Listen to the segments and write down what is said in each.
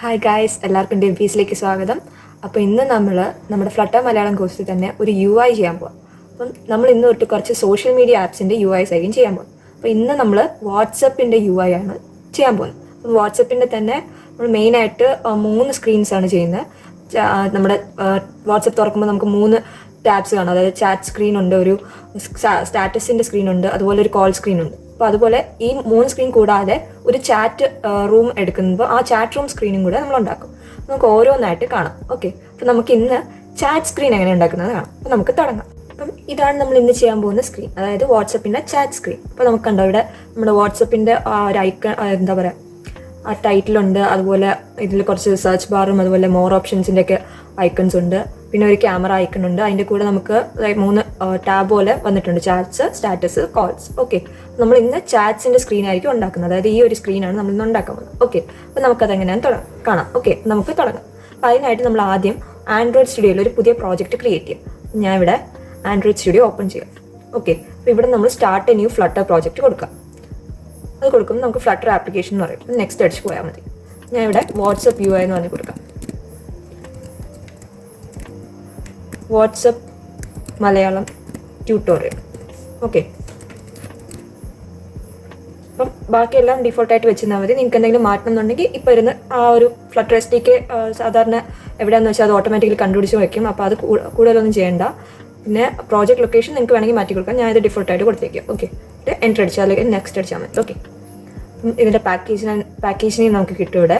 Hi guys, എല്ലാവർക്കും ഡെവീസിലേക്ക് സ്വാഗതം. അപ്പോൾ ഇന്ന് നമ്മുടെ ഫ്ലട്ടർ മലയാളം കോഴ്സിൽ തന്നെ ഒരു UI ചെയ്യാൻ പോകാം. അപ്പം നമ്മൾ ഇന്ന് തൊട്ട് കുറച്ച് സോഷ്യൽ മീഡിയ ആപ്സിൻ്റെ UIs ആയിരിക്കും ചെയ്യാൻ പോകുന്നത്. അപ്പോൾ ഇന്ന് നമ്മൾ വാട്സപ്പിൻ്റെ UI ആണ് ചെയ്യാൻ പോകുന്നത്. അപ്പം വാട്സപ്പിൻ്റെ തന്നെ നമ്മൾ മെയിനായിട്ട് 3 സ്ക്രീൻസാണ് ചെയ്യുന്നത്. നമ്മുടെ വാട്സപ്പ് തുറക്കുമ്പോൾ നമുക്ക് 3 ടാബ്സ് കാണാം. അതായത് ചാറ്റ് സ്ക്രീൻ ഉണ്ട്, ഒരു സ്റ്റാറ്റസിൻ്റെ സ്ക്രീൻ ഉണ്ട്, അതുപോലെ ഒരു കോൾ സ്ക്രീൻ ഉണ്ട്. അപ്പോൾ അതുപോലെ ഈ 3 സ്ക്രീൻ കൂടാതെ ഒരു ചാറ്റ് റൂം എടുക്കുമ്പോൾ ആ ചാറ്റ് റൂം സ്ക്രീനും കൂടെ നമ്മൾ ഉണ്ടാക്കും. നമുക്ക് ഓരോന്നായിട്ട് കാണാം. ഓക്കെ, അപ്പോൾ നമുക്ക് ഇന്ന് ചാറ്റ് സ്ക്രീൻ എങ്ങനെ ഉണ്ടാക്കുന്നത് കാണാം. അപ്പോൾ നമുക്ക് തുടങ്ങാം. അപ്പം ഇതാണ് നമ്മൾ ഇന്ന് ചെയ്യാൻ പോകുന്ന സ്ക്രീൻ, അതായത് വാട്സപ്പിൻ്റെ ചാറ്റ് സ്ക്രീൻ. അപ്പോൾ നമുക്ക് കണ്ടോ ഇവിടെ നമ്മുടെ വാട്സപ്പിൻ്റെ ആ ഒരു ഐക്കൺ, എന്താ പറയുക, ആ ടൈറ്റിലുണ്ട്, അതുപോലെ ഇതിൽ കുറച്ച് സെർച്ച് ബാറും അതുപോലെ മോർ ഓപ്ഷൻസിൻ്റെ ഒക്കെ ഐക്കൺസ് ഉണ്ട്, പിന്നെ ഒരു ക്യാമറ ഐക്കൺ ഉണ്ട്. അതിൻ്റെ കൂടെ നമുക്ക് 3 ടാബ് പോലെ വന്നിട്ടുണ്ട്: ചാറ്റ്സ്, സ്റ്റാറ്റസ്, കോൾസ്. ഓക്കെ, നമ്മൾ ഇന്ന് ചാറ്റ്സിൻ്റെ സ്ക്രീൻ ആയിരിക്കും ഉണ്ടാക്കുന്നത്. അതായത് ഈ ഒരു സ്ക്രീനാണ് നമ്മൾ ഇന്ന് ഉണ്ടാക്കാൻ പോകുന്നത്. ഓക്കെ, അപ്പോൾ നമുക്കതെങ്ങനെയാണ് കാണാം. ഓക്കെ, നമുക്ക് തുടങ്ങാം. അപ്പോൾ അതിനായിട്ട് നമ്മൾ ആദ്യം ആൻഡ്രോയിഡ് സ്റ്റുഡിയോയിൽ ഒരു പുതിയ പ്രോജക്റ്റ് ക്രിയേറ്റ് ചെയ്യാം. ഞാൻ ഇവിടെ ആൻഡ്രോയിഡ് സ്റ്റുഡിയോ ഓപ്പൺ ചെയ്യാം. ഓക്കെ, അപ്പോൾ ഇവിടെ നമ്മൾ start A new flutter project കൊടുക്കാം. അത് കൊടുക്കുമ്പോൾ നമുക്ക് ഫ്ലട്ടർ ആപ്ലിക്കേഷൻ എന്ന് പറയും. നെക്സ്റ്റ് അടിച്ച് പോയാൽ മതി. ഞാൻ ഇവിടെ വാട്സപ്പ് UI എന്ന് പറഞ്ഞ് കൊടുക്കാം. WhatsApp Malayalam tutorial. ഓക്കെ, അപ്പം ബാക്കിയെല്ലാം ഡിഫോൾട്ടായിട്ട് വെച്ചിരുന്നാൽ മതി. നിങ്ങൾക്ക് എന്തെങ്കിലും മാറ്റണം എന്നുണ്ടെങ്കിൽ ഇപ്പോൾ ഇരുന്ന് ആ ഒരു ഫ്ലട്ടർ SDK സാധാരണ എവിടെയാണെന്ന് വെച്ചാൽ അത് ഓട്ടോമാറ്റിക്കലി കണ്ടുപിടിച്ച് വയ്ക്കും. അപ്പോൾ അത് കൂടുതലൊന്നും ചെയ്യേണ്ട. പിന്നെ പ്രോജക്റ്റ് ലൊക്കേഷൻ നിങ്ങൾക്ക് വേണമെങ്കിൽ മാറ്റി കൊടുക്കാം. ഞാൻ ഇത് ഡിഫോൾട്ടായിട്ട് കൊടുത്തേക്കാം. ഓക്കെ, എൻ്റർ അടിച്ചാൽ അല്ലെങ്കിൽ നെക്സ്റ്റ് അടിച്ചാൽ മതി. ഓക്കെ, ഇതിൻ്റെ പാക്കേജിനെ നമുക്ക് കിട്ടും ഇവിടെ.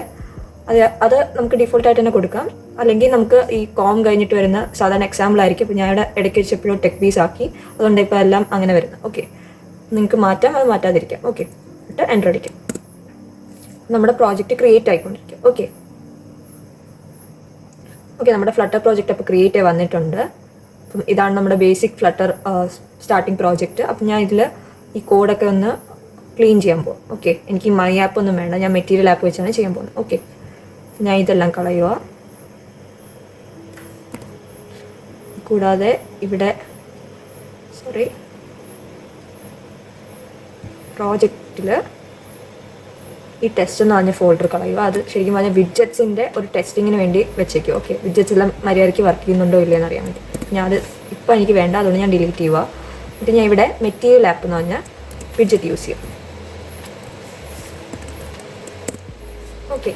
അത് നമുക്ക് ഡിഫോൾട്ടായിട്ട് തന്നെ കൊടുക്കാം. അല്ലെങ്കിൽ നമുക്ക് ഈ കോം കഴിഞ്ഞിട്ട് വരുന്ന സാധാരണ എക്സാമ്പിൾ ആയിരിക്കും. ഇപ്പോൾ ഞാൻ ഇവിടെ ഇടയ്ക്ക് വെച്ചപ്പോഴും ടെക് ബീസ് ആക്കി, അതുകൊണ്ട് ഇപ്പോൾ എല്ലാം അങ്ങനെ വരുന്നത്. ഓക്കെ, നിങ്ങൾക്ക് മാറ്റാം, അത് മാറ്റാതിരിക്കാം. ഓക്കെ, എന്നിട്ട് എൻ്റർ അടിക്കാം. നമ്മുടെ പ്രോജക്റ്റ് ക്രിയേറ്റ് ആയിക്കൊണ്ടിരിക്കും. ഓക്കെ, നമ്മുടെ ഫ്ലട്ടർ പ്രോജക്റ്റ് അപ്പോൾ ക്രിയേറ്റ് ആയി വന്നിട്ടുണ്ട്. അപ്പം ഇതാണ് നമ്മുടെ ബേസിക് ഫ്ലട്ടർ സ്റ്റാർട്ടിങ് പ്രോജക്റ്റ്. അപ്പം ഞാൻ ഇതിൽ ഈ കോഡൊക്കെ ഒന്ന് ക്ലീൻ ചെയ്യാൻ പോകും. ഓക്കെ, എനിക്ക് മൈ ആപ്പ് ഒന്നും വേണ്ട, ഞാൻ മെറ്റീരിയൽ ആപ്പ് വെച്ചാണ് ചെയ്യാൻ പോകുന്നത്. ഓക്കെ, ഞാൻ ഇതെല്ലാം കളയുക. കൂടാതെ ഇവിടെ പ്രോജക്റ്റിൽ ഈ ടെസ്റ്റ് എന്ന് പറഞ്ഞ ഫോൾഡർ കളയുക. അത് ശരിക്കും പറഞ്ഞാൽ വിഡ്ജറ്റ്സിൻ്റെ ഒരു ടെസ്റ്റിങ്ങിന് വേണ്ടി വെച്ചേക്കും. ഓക്കെ, വിഡ്ജറ്റ്സ് എല്ലാം മര്യാദയ്ക്ക് വർക്ക് ചെയ്യുന്നുണ്ടോ ഇല്ലയെന്ന് അറിയാൻ വേണ്ടി. ഞാനത് ഇപ്പോൾ എനിക്ക് വേണ്ട, അതുകൊണ്ട് ഞാൻ ഡിലീറ്റ് ചെയ്യുക. എന്നിട്ട് ഞാൻ ഇവിടെ മെറ്റീരിയൽ ആപ്പ് എന്ന് പറഞ്ഞാൽ വിഡ്ജറ്റ് യൂസ് ചെയ്യും. ഓക്കെ,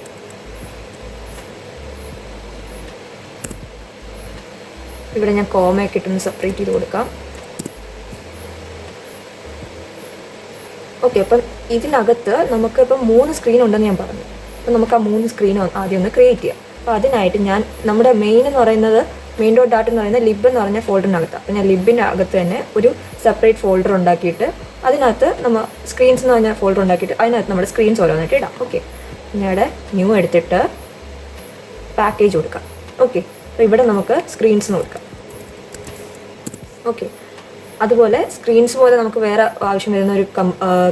ഇവിടെ ഞാൻ കോമയൊക്കെ ഇട്ടൊന്ന് സെപ്പറേറ്റ് ചെയ്ത് കൊടുക്കാം. ഓക്കെ, അപ്പം ഇതിനകത്ത് നമുക്കിപ്പം 3 സ്ക്രീൻ ഉണ്ടെന്ന് ഞാൻ പറഞ്ഞു. അപ്പം നമുക്ക് ആ 3 സ്ക്രീൻ ആദ്യം ഒന്ന് ക്രിയേറ്റ് ചെയ്യാം. അപ്പോൾ അതിനായിട്ട് ഞാൻ നമ്മുടെ മെയിൻ എന്ന് പറയുന്നത് main.dart എന്ന് പറയുന്ന ലിബ് എന്ന് പറഞ്ഞ ഫോൾഡറിനകത്താണ്. അപ്പം ഞാൻ ലിബിൻ്റെ അകത്ത് തന്നെ ഒരു സെപ്പറേറ്റ് ഫോൾഡർ ഉണ്ടാക്കിയിട്ട് അതിനകത്ത് നമ്മൾ സ്ക്രീൻസ് എന്ന് പറഞ്ഞ ഫോൾഡർ ഉണ്ടാക്കിയിട്ട് അതിനകത്ത് നമ്മുടെ സ്ക്രീൻസ് ഓരോന്നായിട്ട് ഇടാം. ഓക്കെ, പിന്നീട് ന്യൂ എടുത്തിട്ട് പാക്കേജ് കൊടുക്കാം. ഓക്കെ, അപ്പോൾ ഇവിടെ നമുക്ക് സ്ക്രീൻസ് കൊടുക്കാം. ഓക്കെ, അതുപോലെ സ്ക്രീൻസ് പോലെ നമുക്ക് വേറെ ആവശ്യം വരുന്ന ഒരു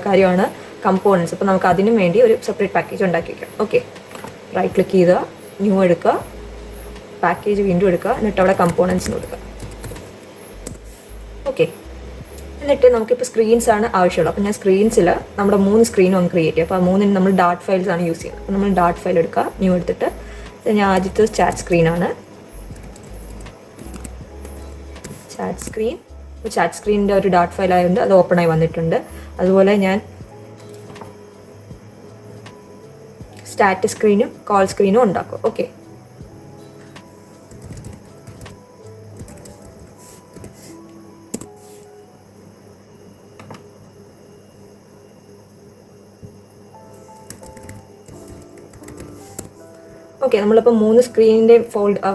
കാര്യമാണ് കമ്പോണൻസ്. അപ്പോൾ നമുക്ക് അതിനും വേണ്ടി ഒരു സെപ്പറേറ്റ് പാക്കേജ് ഉണ്ടാക്കി വയ്ക്കാം. ഓക്കെ, റൈറ്റ് ക്ലിക്ക് ചെയ്ത് ന്യൂ എടുക്കുക, പാക്കേജ് വീണ്ടും എടുക്കുക, എന്നിട്ട് അവിടെ കമ്പോണൻസിന് കൊടുക്കുക. ഓക്കെ, എന്നിട്ട് നമുക്കിപ്പോൾ സ്ക്രീൻസ് ആണ് ആവശ്യമുള്ളത്. അപ്പോൾ ഞാൻ സ്ക്രീൻസിൽ നമ്മുടെ 3 സ്ക്രീനും ഒന്ന് ക്രിയേറ്റ് ചെയ്യാം. അപ്പോൾ 3 നമ്മൾ ഡാർട്ട് ഫയൽസ് ആണ് യൂസ് ചെയ്യുന്നത്. അപ്പോൾ നമ്മൾ ഡാർട്ട് ഫയൽ എടുക്കുക, ന്യൂ എടുത്തിട്ട് ഞാൻ ആദ്യത്തെ ചാറ്റ് സ്ക്രീനാണ്. ചാറ്റ് സ്ക്രീൻ, ഇപ്പോൾ ചാറ്റ് സ്ക്രീനിൻ്റെ ഒരു ഡാർട്ട് ഫയൽ ആയതുകൊണ്ട് അത് ഓപ്പൺ ആയി വന്നിട്ടുണ്ട്. അതുപോലെ ഞാൻ സ്റ്റാറ്റസ് സ്ക്രീനും കോൾ സ്ക്രീനും ഉണ്ടാക്കും. ഓക്കെ, നമ്മളിപ്പോൾ 3 സ്ക്രീനിൻ്റെ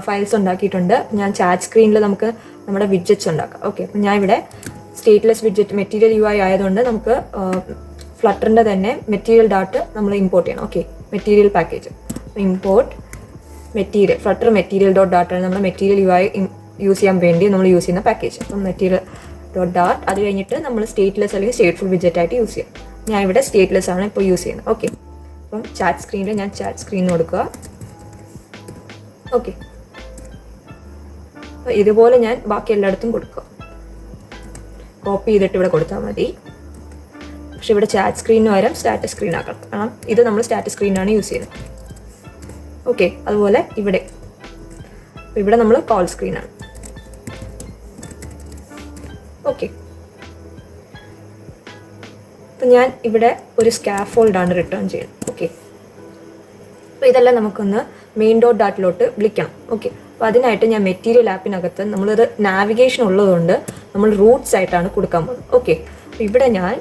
ഫയൽസ് ഉണ്ടാക്കിയിട്ടുണ്ട്. ഞാൻ ചാറ്റ് സ്ക്രീനിൽ നമുക്ക് നമ്മുടെ വിഡ്ജറ്റ്സ് ഉണ്ടാക്കാം. ഓക്കെ, അപ്പം ഞാൻ ഇവിടെ സ്റ്റേറ്റ്ലെസ് വിഡ്ജറ്റ് മെറ്റീരിയൽ UI ആയതുകൊണ്ട് നമുക്ക് ഫ്ലട്ടറിൻ്റെ തന്നെ മെറ്റീരിയൽ ഡാട്ട് നമ്മൾ ഇമ്പോർട്ട് ചെയ്യണം. Okay, material package import material Flutter മെറ്റീരിയൽ.dart ആണ് നമ്മുടെ മെറ്റീരിയൽ UI യൂസ് ചെയ്യാൻ വേണ്ടി നമ്മൾ യൂസ് ചെയ്യുന്ന പാക്കേജ്. അപ്പം മെറ്റീരിയൽ.dart അത് കഴിഞ്ഞിട്ട് നമ്മൾ സ്റ്റേറ്റ്ലെസ് അല്ലെങ്കിൽ സ്റ്റേറ്റ്ഫുൾ വിഡ്ജറ്റായിട്ട് യൂസ് ചെയ്യാം. ഞാൻ ഇവിടെ സ്റ്റേറ്റ്ലെസ് ആണ് ഇപ്പോൾ യൂസ് ചെയ്യുന്നത്. ഓക്കെ, അപ്പം ചാറ്റ് സ്ക്രീനിൽ ഞാൻ ചാറ്റ് സ്ക്രീൻ കൊടുക്കുക. ഓക്കെ, ഇതുപോലെ ഞാൻ ബാക്കി എല്ലായിടത്തും കൊടുക്കുക. കോപ്പി ചെയ്തിട്ട് ഇവിടെ കൊടുത്താൽ മതി. പക്ഷേ ഇവിടെ ചാറ്റ് സ്ക്രീനിന് പകരം സ്റ്റാറ്റസ് സ്ക്രീൻ ആക്കണം. കാരണം ഇത് നമ്മൾ സ്റ്റാറ്റസ് സ്ക്രീനാണ് യൂസ് ചെയ്യുന്നത്. ഓക്കെ, അതുപോലെ ഇവിടെ നമ്മൾ കോൾ സ്ക്രീനാണ്. ഓക്കെ, അപ്പം ഞാൻ ഇവിടെ ഒരു സ്കാഫോൾഡാണ് റിട്ടേൺ ചെയ്യുന്നത്. ഓക്കെ, അപ്പോൾ ഇതെല്ലാം നമുക്കൊന്ന് main.dat വിളിക്കണം. ഓക്കെ, അപ്പോൾ അതിനായിട്ട് ഞാൻ മെറ്റീരിയൽ ആപ്പിനകത്ത് നമ്മളത് നാവിഗേഷൻ ഉള്ളതുകൊണ്ട് നമ്മൾ റൂട്ട്സ് ആയിട്ടാണ് കൊടുക്കാൻ പോകുന്നത്. ഓക്കെ, അപ്പോൾ ഇവിടെ ഞാൻ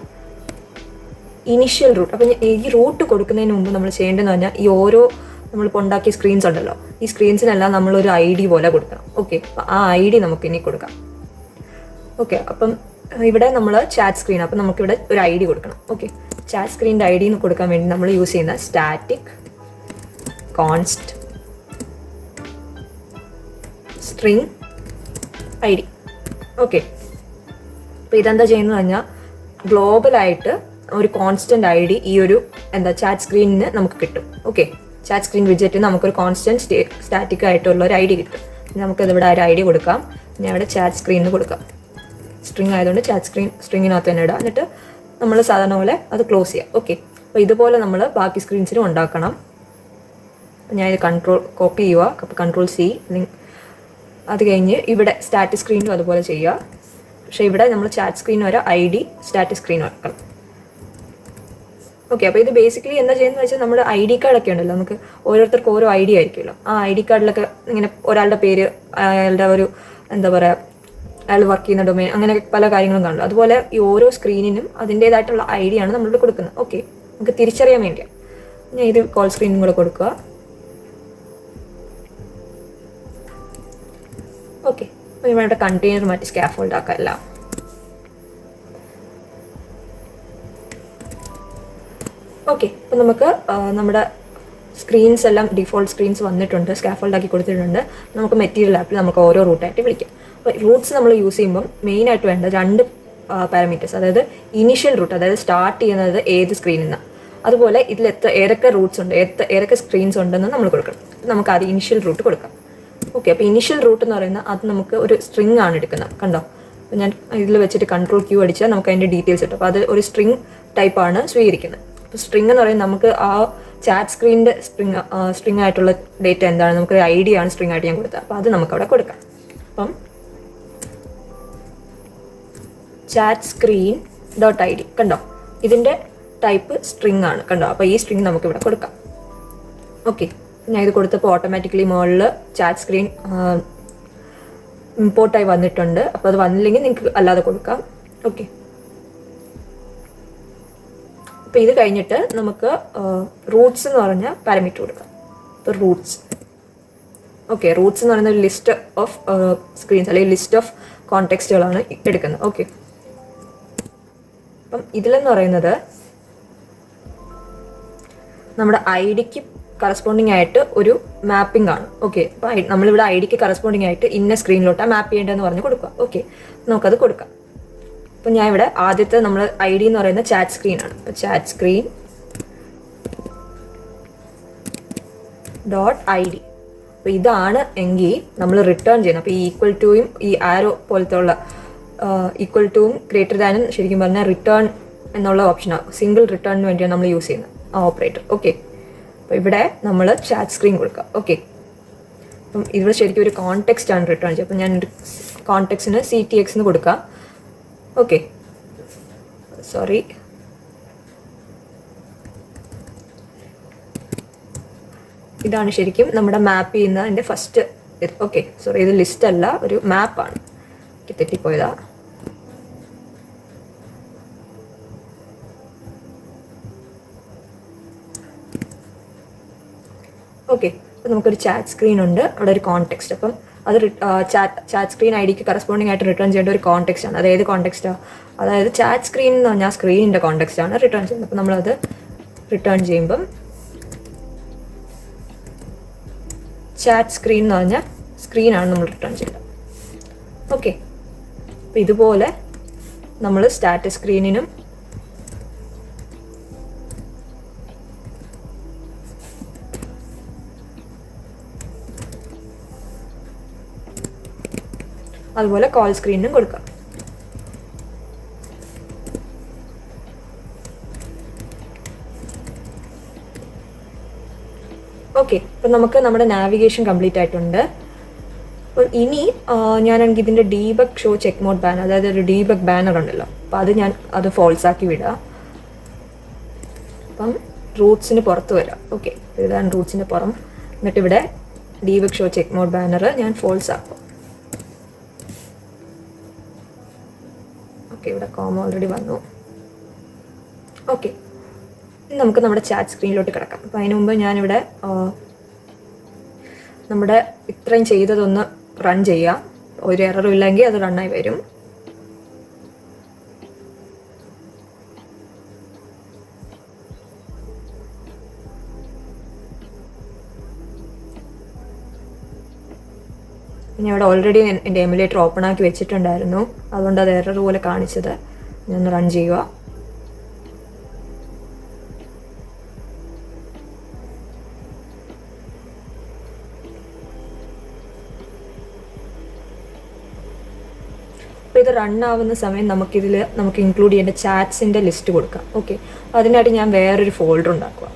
ഇനിഷ്യൽ റൂട്ട്, അപ്പം ഈ റൂട്ട് കൊടുക്കുന്നതിന് മുമ്പ് നമ്മൾ ചെയ്യേണ്ടതെന്ന് പറഞ്ഞാൽ ഈ ഓരോ നമ്മളിപ്പോൾ ഉണ്ടാക്കിയ സ്ക്രീൻസ് ഉണ്ടല്ലോ, ഈ സ്ക്രീൻസിനെല്ലാം നമ്മളൊരു ID പോലെ കൊടുക്കണം. ഓക്കെ, അപ്പോൾ ആ ID നമുക്ക് ഇനി കൊടുക്കാം. ഓക്കെ, അപ്പം ഇവിടെ നമ്മൾ ചാറ്റ് സ്ക്രീൻ, അപ്പം നമുക്കിവിടെ ഒരു ID കൊടുക്കണം. ഓക്കെ, ചാറ്റ് സ്ക്രീനിൻ്റെ ID കൊടുക്കാൻ വേണ്ടി നമ്മൾ യൂസ് ചെയ്യുന്ന static const string ID. Okay, അപ്പോൾ ഇതെന്താ ചെയ്യുന്നത് പറഞ്ഞാൽ ഗ്ലോബലായിട്ട് ഒരു കോൺസ്റ്റൻറ്റ് ID ഈ ഒരു ചാറ്റ് സ്ക്രീനിന് നമുക്ക് കിട്ടും. ഓക്കെ, ചാറ്റ് സ്ക്രീൻ വിഡ്ജറ്റിന് നമുക്കൊരു കോൺസ്റ്റൻറ്റ് സ്റ്റാറ്റിക് ആയിട്ടുള്ള ഒരു ID കിട്ടും. നമുക്കതിവിടെ ഒരു ID കൊടുക്കാം. ഞാൻ ഇവിടെ ചാറ്റ് സ്ക്രീനിന് കൊടുക്കാം. സ്ട്രിങ് ആയതുകൊണ്ട് ചാറ്റ് സ്ട്രിങ്ങിനകത്ത് തന്നെ ഇടാം. എന്നിട്ട് നമ്മൾ സാധാരണ പോലെ അത് ക്ലോസ് ചെയ്യാം. ഓക്കെ, അപ്പോൾ ഇതുപോലെ നമ്മൾ ബാക്കി സ്ക്രീൻസിനും ഉണ്ടാക്കണം. ഞാൻ ഇത് കോപ്പി ചെയ്യുക. അപ്പോൾ Ctrl+C. അത് കഴിഞ്ഞ് ഇവിടെ സ്റ്റാറ്റസ് സ്ക്രീനിലും അതുപോലെ ചെയ്യുക. പക്ഷേ ഇവിടെ നമ്മൾ ചാറ്റ് സ്ക്രീൻ വരെ ID സ്റ്റാറ്റസ് സ്ക്രീൻ വെക്കണം. ഓക്കെ, അപ്പോൾ ഇത് ബേസിക്കലി എന്താ ചെയ്യുന്നത് വെച്ചാൽ നമ്മുടെ ID കാർഡൊക്കെ ഉണ്ടല്ലോ, നമുക്ക് ഓരോരുത്തർക്ക് ഓരോ ID ആയിരിക്കുമല്ലോ. ആ ID കാർഡിലൊക്കെ ഇങ്ങനെ ഒരാളുടെ പേര്, അയാളുടെ ഒരു അയാൾ വർക്ക് ചെയ്യുന്ന ഡൊമൈൻ, അങ്ങനെ പല കാര്യങ്ങളും കാണുമല്ലോ. അതുപോലെ ഈ ഓരോ സ്ക്രീനിനും അതിൻ്റേതായിട്ടുള്ള ID ആണ് നമ്മളിവിടെ കൊടുക്കുന്നത്. ഓക്കെ, നമുക്ക് തിരിച്ചറിയാൻ വേണ്ടിയാണ്. ഞാൻ ഇത് കോൾ സ്ക്രീനും കൂടെ കൊടുക്കുക. ഓക്കെ, അപ്പോൾ ഇവിടെ കണ്ടെയ്നർ മാറ്റി സ്കാഫോൾഡ് ആക്കാം എല്ലാം. ഓക്കെ, അപ്പോൾ നമുക്ക് നമ്മുടെ സ്ക്രീൻസ് എല്ലാം ഡിഫോൾട്ട് സ്ക്രീൻസ് വന്നിട്ടുണ്ട്, സ്കാഫോൾഡ് ആക്കി കൊടുത്തിട്ടുണ്ട്. നമുക്ക് മെറ്റീരിയൽ ആപ്പിൽ നമുക്ക് ഓരോ റൂട്ടായിട്ട് വിളിക്കാം. അപ്പോൾ റൂട്ട്സ് നമ്മൾ യൂസ് ചെയ്യുമ്പം മെയിനായിട്ട് വേണ്ട 2 പാരാമീറ്റേഴ്സ്, അതായത് ഇനീഷ്യൽ റൂട്ട്, അതായത് സ്റ്റാർട്ട് ചെയ്യുന്നത് ഏത് സ്ക്രീനിൽ നിന്നാണ്, അതുപോലെ ഇതിൽ ഏതൊക്കെ റൂട്ട്സ് ഉണ്ട്, ഏതൊക്കെ സ്ക്രീൻസ് ഉണ്ടെന്ന് നമ്മൾ കൊടുക്കണം. നമുക്ക് അത് ഇനിഷ്യൽ റൂട്ട് കൊടുക്കാം. ഓക്കെ, അപ്പോൾ ഇനിഷ്യൽ റൂട്ട് എന്ന് പറയുന്നത് അത് നമുക്ക് ഒരു സ്ട്രിങ് ആണ് എടുക്കുന്നത്. കണ്ടോ, അപ്പോൾ ഞാൻ ഇതിൽ വെച്ചിട്ട് Ctrl+Q അടിച്ചാൽ നമുക്ക് അതിൻ്റെ ഡീറ്റെയിൽസ് കിട്ടും. അപ്പോൾ അത് ഒരു സ്ട്രിങ് ടൈപ്പാണ് സ്വീകരിക്കുന്നത്. അപ്പോൾ സ്ട്രിങ് എന്ന് പറയുന്നത് നമുക്ക് ആ ചാറ്റ് സ്ക്രീനിൻ്റെ സ്ട്രിങ് ആയിട്ടുള്ള ഡേറ്റ എന്താണ്, നമുക്ക് ID ആണ് സ്ട്രിങ് ആയിട്ട് ഞാൻ കൊടുത്തത്. അപ്പോൾ അത് നമുക്ക് അവിടെ കൊടുക്കാം. അപ്പം ചാറ്റ് സ്ക്രീൻ .id കണ്ടോ, ഇതിൻ്റെ ടൈപ്പ് സ്ട്രിങ് ആണ്. കണ്ടോ, അപ്പോൾ ഈ സ്ട്രിങ് നമുക്ക് ഇവിടെ കൊടുക്കാം. ഓക്കെ, ഞാൻ ഇത് കൊടുത്തപ്പോൾ ഓട്ടോമാറ്റിക്കലി മുകളിൽ ചാറ്റ് സ്ക്രീൻ ഇമ്പോർട്ടായി വന്നിട്ടുണ്ട്. അപ്പോൾ അത് വന്നില്ലെങ്കിൽ നിങ്ങൾക്ക് അല്ലാതെ കൊടുക്കാം. ഓക്കെ, അപ്പോൾ ഇത് കഴിഞ്ഞിട്ട് നമുക്ക് റൂട്ട്സ് എന്ന് പറഞ്ഞ പാരാമീറ്റർ കൊടുക്കാം. ഇപ്പോൾ റൂട്ട്സ്, ഓക്കെ, റൂട്ട്സ് എന്ന് പറയുന്ന ഒരു ലിസ്റ്റ് ഓഫ് സ്ക്രീൻസ് അല്ലെങ്കിൽ ലിസ്റ്റ് ഓഫ് കോണ്ടെക്സ്റ്റുകളാണ് എടുക്കുന്നത്. ഓക്കെ, അപ്പം ഇതിലെന്ന് പറയുന്നത് നമ്മുടെ IDക്ക് കറസ്പോണ്ടിങ് ആയിട്ട് ഒരു മാപ്പിംഗ് ആണ്. ഓക്കെ, അപ്പോൾ നമ്മളിവിടെ IDക്ക് കറസ്പോണ്ടിങ് ആയിട്ട് ഇന്ന സ്ക്രീനിലോട്ടാണ് മാപ്പ് ചെയ്യേണ്ടതെന്ന് പറഞ്ഞ് കൊടുക്കുക. ഓക്കെ, നമുക്കത് കൊടുക്കാം. അപ്പം ഞാൻ ഇവിടെ ആദ്യത്തെ നമ്മൾ ID എന്ന് പറയുന്ന ചാറ്റ് സ്ക്രീനാണ്. അപ്പോൾ ചാറ്റ് സ്ക്രീൻ .id, അപ്പോൾ ഇതാണ് എങ്കിൽ നമ്മൾ റിട്ടേൺ ചെയ്യുന്നത്. അപ്പോൾ ഈ ഈക്വൽ ടുയും ഈ ആരോ പോലത്തെ ഉള്ള ഈക്വൽ ടുവും ഗ്രേറ്റർ ദാനും ശരിക്കും പറഞ്ഞാൽ റിട്ടേൺ എന്നുള്ള ഓപ്ഷനാണ്. സിംഗിൾ റിട്ടേണിന് വേണ്ടിയാണ് നമ്മൾ യൂസ് ചെയ്യുന്നത് ആ ഓപ്പറേറ്റർ. ഓക്കെ, അപ്പോൾ ഇവിടെ നമ്മൾ ചാറ്റ് സ്ക്രീൻ കൊടുക്കുക. ഓക്കെ, അപ്പം ഇവിടെ ശരിക്കും ഒരു കോണ്ടെക്സ്റ്റ് ആണ് റിട്ടേൺ ചെയ്യുക. അപ്പം ഞാൻ ഒരു കോണ്ടെക്സ്റ്റിന് CTX എന്ന് കൊടുക്കാം. ഓക്കെ, സോറി, ഇതാണ് ശരിക്കും നമ്മുടെ മാപ്പ് ചെയ്യുന്നതിൻ്റെ ഫസ്റ്റ് ഇത്. ഓക്കെ, സോറി, ഇത് ലിസ്റ്റ് അല്ല, ഒരു മാപ്പാണ്. തെറ്റിപ്പോയതാ. ഓക്കെ, അപ്പോൾ നമുക്കൊരു ചാറ്റ് സ്ക്രീൻ ഉണ്ട്, അവിടെ ഒരു കോണ്ടെക്സ്റ്റ്. അപ്പം അത് ചാറ്റ് സ്ക്രീൻ IDക്ക് കറസ്പോണ്ടിങ് ആയിട്ട് റിട്ടേൺ ചെയ്യേണ്ട ഒരു കോണ്ടെക്സ്റ്റ് ആണ്. അതായത് കോണ്ടെക്സ്റ്റാണ്, അതായത് ചാറ്റ് സ്ക്രീൻ എന്ന് പറഞ്ഞാൽ സ്ക്രീനിൻ്റെ കോണ്ടെക്സ്റ്റ് ആണ് റിട്ടേൺ ചെയ്യുന്നത്. അപ്പോൾ നമ്മളത് റിട്ടേൺ ചെയ്യുമ്പം ചാറ്റ് സ്ക്രീൻ എന്ന് പറഞ്ഞാൽ സ്ക്രീനാണ് നമ്മൾ റിട്ടേൺ ചെയ്യുന്നത്. ഓക്കെ, അപ്പോൾ ഇതുപോലെ നമ്മൾ സ്റ്റാറ്റസ് സ്ക്രീനിനും അതുപോലെ കോൾ സ്ക്രീനിനും കൊടുക്കാം. ഓക്കെ, അപ്പം നമുക്ക് നമ്മുടെ നാവിഗേഷൻ കംപ്ലീറ്റ് ആയിട്ടുണ്ട്. അപ്പം ഇനി ഞാനാണെങ്കിൽ ഇതിൻ്റെ debug show check mode banner, അതായത് ഒരു ഡീബഗ് ബാനർ ഉണ്ടല്ലോ, അപ്പം അത് ഫോൾസ് ആക്കി വിടുക. അപ്പം റൂട്ട്സിന് പുറത്ത് വരാം. ഓക്കെ, ഇതാണ് റൂട്ട്സിൻ്റെ പുറം. എന്നിട്ട് ഇവിടെ debug show check mode banner ഞാൻ ഫോൾസ് ആക്കും. ഓക്കെ, ഇവിടെ കോമ ഓൾറെഡി വന്നു. ഓക്കെ, നമുക്ക് നമ്മുടെ ചാറ്റ് സ്ക്രീനിലോട്ട് കിടക്കാം. അപ്പോൾ അതിന് മുമ്പ് ഞാനിവിടെ നമ്മുടെ ഇത്രയും ചെയ്തതൊന്ന് റൺ ചെയ്യാം. ഒരു എററും ഇല്ലെങ്കിൽ അത് റണ്ണായി വരും. ഞാൻ ഇവിടെ ഓൾറെഡി എൻ്റെ എമുലേറ്റർ ഓപ്പൺ ആക്കി വെച്ചിട്ടുണ്ടായിരുന്നു, അതുകൊണ്ട് അത് എറർ പോലെ കാണിച്ചത്. ഞാൻ റൺ ചെയ്യുക. അപ്പോൾ ഇത് റണ്ണാവുന്ന സമയം നമുക്ക് ഇൻക്ലൂഡ് ചെയ്യേണ്ട ചാറ്റ്സിൻ്റെ ലിസ്റ്റ് കൊടുക്കാം. ഓക്കെ, അതിനായിട്ട് ഞാൻ വേറൊരു ഫോൾഡർ ഉണ്ടാക്കുക.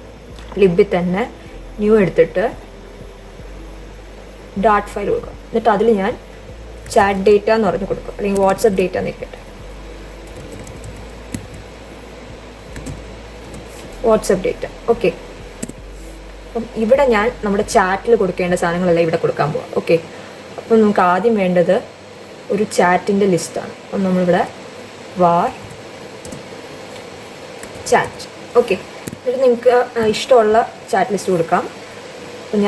ലിബിൽ തന്നെ ന്യൂ എടുത്തിട്ട് ഡാറ്റ് ഫയൽ കൊടുക്കുക. എന്നിട്ട് അതിൽ ഞാൻ ചാറ്റ് ഡേറ്റ എന്ന് പറഞ്ഞ് കൊടുക്കും, അല്ലെങ്കിൽ വാട്സപ്പ് ഡേറ്റ എന്നിരിക്കട്ടെ. WhatsApp data. ഓക്കെ, അപ്പം ഇവിടെ ഞാൻ നമ്മുടെ ചാറ്റിൽ കൊടുക്കേണ്ട സാധനങ്ങളെല്ലാം ഇവിടെ കൊടുക്കാൻ പോവാം. ഓക്കെ, അപ്പം നമുക്ക് ആദ്യം വേണ്ടത് ഒരു ചാറ്റിൻ്റെ ലിസ്റ്റാണ്. അപ്പം നമ്മളിവിടെ വാർ ചാറ്റ്. ഓക്കെ, എന്നിട്ട് നിങ്ങൾക്ക് ഇഷ്ടമുള്ള ചാറ്റ് ലിസ്റ്റ് കൊടുക്കാം. അപ്പം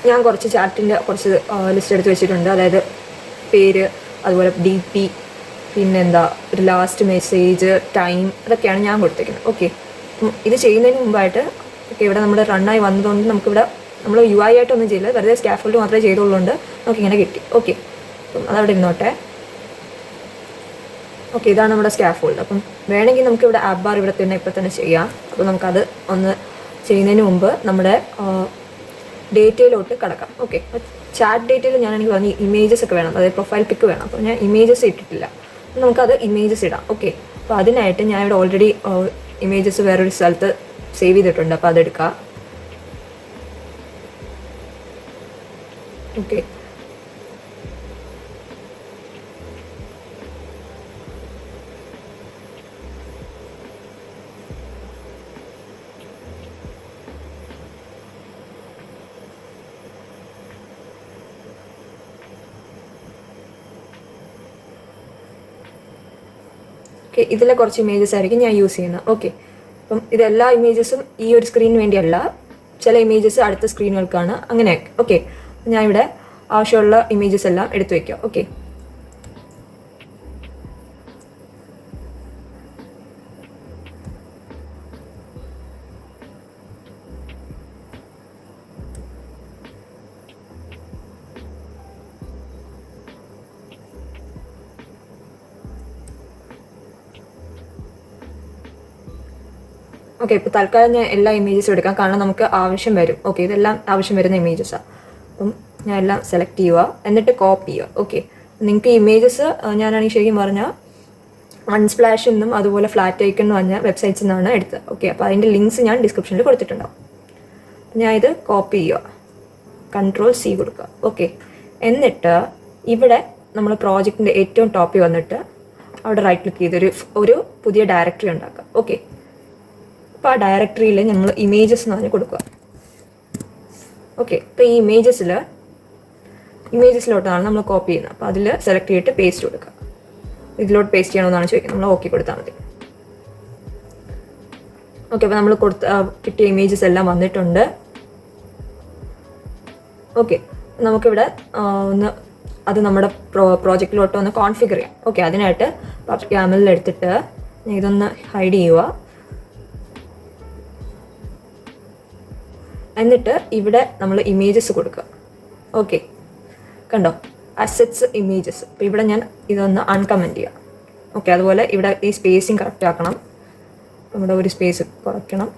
ഞാൻ കുറച്ച് ചാറ്റിൻ്റെ കുറച്ച് ലിസ്റ്റ് എടുത്ത് വെച്ചിട്ടുണ്ട്. അതായത് പേര്, അതുപോലെ DP, പിന്നെന്താ ഒരു ലാസ്റ്റ് മെസ്സേജ്, ടൈം, അതൊക്കെയാണ് ഞാൻ കൊടുത്തേക്കുന്നത്. ഓക്കെ, ഇത് ചെയ്യുന്നതിന് മുമ്പായിട്ട് ഇവിടെ നമ്മുടെ റണ്ണായി വന്നതുകൊണ്ട് നമുക്കിവിടെ നമ്മൾ UI ആയിട്ടൊന്നും ചെയ്യില്ല, വെറുതെ സ്കാഫോൾഡ് മാത്രമേ ചെയ്തുള്ളതുകൊണ്ട് നമുക്കിങ്ങനെ കിട്ടി. ഓക്കെ, അപ്പം അതവിടെ ഇരുന്നോട്ടെ. ഓക്കെ, ഇതാണ് നമ്മുടെ സ്കാഫോൾഡ്. അപ്പം വേണമെങ്കിൽ നമുക്കിവിടെ ആപ്പ് ബാർ ഇവിടെ തന്നെ ഇപ്പം തന്നെ ചെയ്യാം. അപ്പോൾ നമുക്കത് ഒന്ന് ചെയ്യുന്നതിന് മുമ്പ് നമ്മുടെ ഡേറ്റയിലോട്ട് കിടക്കാം. ഓക്കെ, ചാറ്റ് ഡേറ്റയിൽ ഞാനാണെങ്കിൽ പറഞ്ഞ് ഇമേജസ് ഒക്കെ വേണം, അതായത് പ്രൊഫൈൽ പിക്ക് വേണം. അപ്പോൾ ഞാൻ ഇമേജസ് ഇട്ടിട്ടില്ല, നമുക്കത് ഇമേജസ് ഇടാം. ഓക്കെ, അപ്പോൾ അതിനായിട്ട് ഞാൻ ഇവിടെ ഓൾറെഡി ഇമേജസ് വേറൊരു സ്ഥലത്ത് സേവ് ചെയ്തിട്ടുണ്ട്. അപ്പോൾ അതെടുക്കാം. ഓക്കെ, ഇതിലെ കുറച്ച് ഇമേജസ് ആയിരിക്കും ഞാൻ യൂസ് ചെയ്യുന്നത്. ഓക്കെ, അപ്പം ഇതെല്ലാ ഇമേജസും ഈ ഒരു സ്ക്രീനിന് വേണ്ടിയല്ല, ചില ഇമേജസ് അടുത്ത സ്ക്രീനുകൾക്കാണ്, അങ്ങനെയൊക്കെ. ഓക്കെ, ഞാൻ ഇവിടെ ആവശ്യമുള്ള ഇമേജസ് എല്ലാം എടുത്തു വയ്ക്കാം. ഓക്കെ, ഓക്കെ, ഇപ്പോൾ തൽക്കാലം ഞാൻ എല്ലാ ഇമേജസും എടുക്കാം, കാരണം നമുക്ക് ആവശ്യം വരും. ഓക്കെ, ഇതെല്ലാം ആവശ്യം വരുന്ന ഇമേജസാണ്. അപ്പം ഞാൻ എല്ലാം സെലക്ട് ചെയ്യുക, എന്നിട്ട് കോപ്പി ചെയ്യുക. ഓക്കെ, നിങ്ങൾക്ക് ഇമേജസ് ഞാനാണെങ്കിൽ ശരിക്കും പറഞ്ഞാൽ അൺസ്പ്ലാഷ് എന്നും അതുപോലെ ഫ്ലാറ്റ് ഐക്കൺ എന്ന് പറഞ്ഞ വെബ്സൈറ്റ്സിൽ നിന്നാണ് എടുത്തത്. ഓക്കെ, അപ്പോൾ അതിൻ്റെ ലിങ്ക്സ് ഞാൻ ഡിസ്ക്രിപ്ഷനിൽ കൊടുത്തിട്ടുണ്ടാവും. ഞാൻ ഇത് കോപ്പി ചെയ്യുക, Ctrl+C കൊടുക്കുക. ഓക്കെ, എന്നിട്ട് ഇവിടെ നമ്മൾ പ്രോജക്റ്റിൻ്റെ ഏറ്റവും ടോപ്പിൽ വന്നിട്ട് അവിടെ റൈറ്റ് ക്ലിക്ക് ചെയ്തൊരു പുതിയ ഡയറക്ടറി ഉണ്ടാക്കുക. ഓക്കെ, അപ്പോൾ ആ ഡയറക്ടറിയിൽ നമ്മൾ ഇമേജസ് എന്ന് പറഞ്ഞ് കൊടുക്കുക. ഓക്കെ, ഇപ്പോൾ ഈ ഇമേജസിലോട്ടാണ് നമ്മൾ കോപ്പി ചെയ്യുന്നത്. അപ്പോൾ അതിൽ സെലക്ട് ചെയ്തിട്ട് പേസ്റ്റ് കൊടുക്കുക. ഇതിലോട്ട് പേസ്റ്റ് ചെയ്യണമെന്നാണ് ചോദിക്കുന്നത്, നമ്മൾ ഓക്കെ കൊടുത്താൽ മതി. ഓക്കെ, അപ്പോൾ നമ്മൾ കിട്ടിയ ഇമേജസ് എല്ലാം വന്നിട്ടുണ്ട്. ഓക്കെ, നമുക്കിവിടെ അത് നമ്മുടെ പ്രോജക്റ്റിലോട്ട് ഒന്ന് കോൺഫിഗർ ചെയ്യാം. ഓക്കെ, അതിനായിട്ട് YAML എടുത്തിട്ട് ഇതൊന്ന് ഹൈഡ് ചെയ്യുക. എന്നിട്ട് ഇവിടെ നമ്മൾ ഇമേജസ് കൊടുക്കുക. ഓക്കെ, കണ്ടോ, അസറ്റ്സ് ഇമേജസ്. അപ്പോൾ ഇവിടെ ഞാൻ ഇതൊന്ന് അൺകമൻറ്റ് ചെയ്യാം. ഓക്കെ, അതുപോലെ ഇവിടെ ഈ സ്പേസിങ് കറക്റ്റ് ആക്കണം. ഇവിടെ ഒരു സ്പേസ് കുറയ്ക്കണം.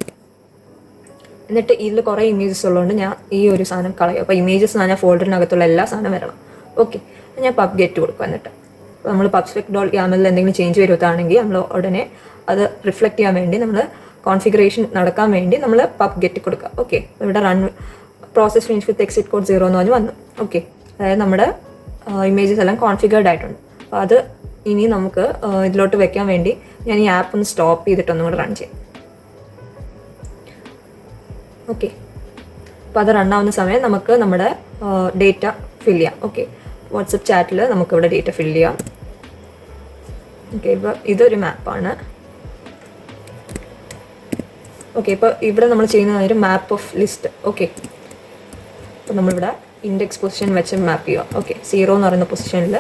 എന്നിട്ട് ഇതിൽ കുറേ ഇമേജസ് ഉള്ളതുകൊണ്ട് ഞാൻ ഈ ഒരു സാധനം കളയും. അപ്പോൾ ഇമേജസ് എന്ന് പറഞ്ഞാൽ ഫോൾഡറിനകത്തുള്ള എല്ലാ സാധനം വരണം. ഓക്കെ, ഞാൻ pubget കൊടുക്കുക. എന്നിട്ട് നമ്മൾ pubspec.yaml എന്തെങ്കിലും ചേഞ്ച് വരുത്താണെങ്കിൽ നമ്മൾ ഉടനെ അത് റിഫ്ലക്റ്റ് ചെയ്യാൻ വേണ്ടി നമ്മൾ കോൺഫിഗറേഷൻ നടക്കാൻ വേണ്ടി നമ്മൾ പബ് ഗെറ്റ് കൊടുക്കുക. ഓക്കെ, ഇവിടെ റൺ പ്രോസസ് ഫിനിഷ് വിത്ത് എക്സിറ്റ് കോഡ് 0 എന്ന് പറഞ്ഞ് വന്നു. ഓക്കെ, അതായത് നമ്മുടെ ഇമേജസ് എല്ലാം കോൺഫിഗേർഡ് ആയിട്ടുണ്ട്. അപ്പോൾ അത് ഇനി നമുക്ക് ഇതിലോട്ട് വെക്കാൻ വേണ്ടി ഞാൻ ഈ ആപ്പ് ഒന്ന് സ്റ്റോപ്പ് ചെയ്തിട്ടൊന്നും കൂടെ റൺ ചെയ്യാം. ഓക്കെ, അപ്പോൾ അത് റണ്ണാവുന്ന സമയം നമുക്ക് നമ്മുടെ ഡേറ്റ ഫിൽ ചെയ്യാം. ഓക്കെ, വാട്സപ്പ് ചാറ്റിൽ നമുക്കിവിടെ ഡേറ്റ ഫിൽ ചെയ്യാം. ഓക്കെ, ഇപ്പോൾ ഇതൊരു മാപ്പാണ്. ഓക്കെ, ഇപ്പോൾ ഇവിടെ നമ്മൾ ചെയ്യുന്ന ഒരു മാപ്പ് ഓഫ് ലിസ്റ്റ്. ഓക്കെ, അപ്പോൾ നമ്മളിവിടെ ഇൻഡെക്സ് പൊസിഷൻ വെച്ച് മാപ്പ് ചെയ്യുക. ഓക്കെ, 0 എന്ന് പറയുന്ന പൊസിഷനിൽ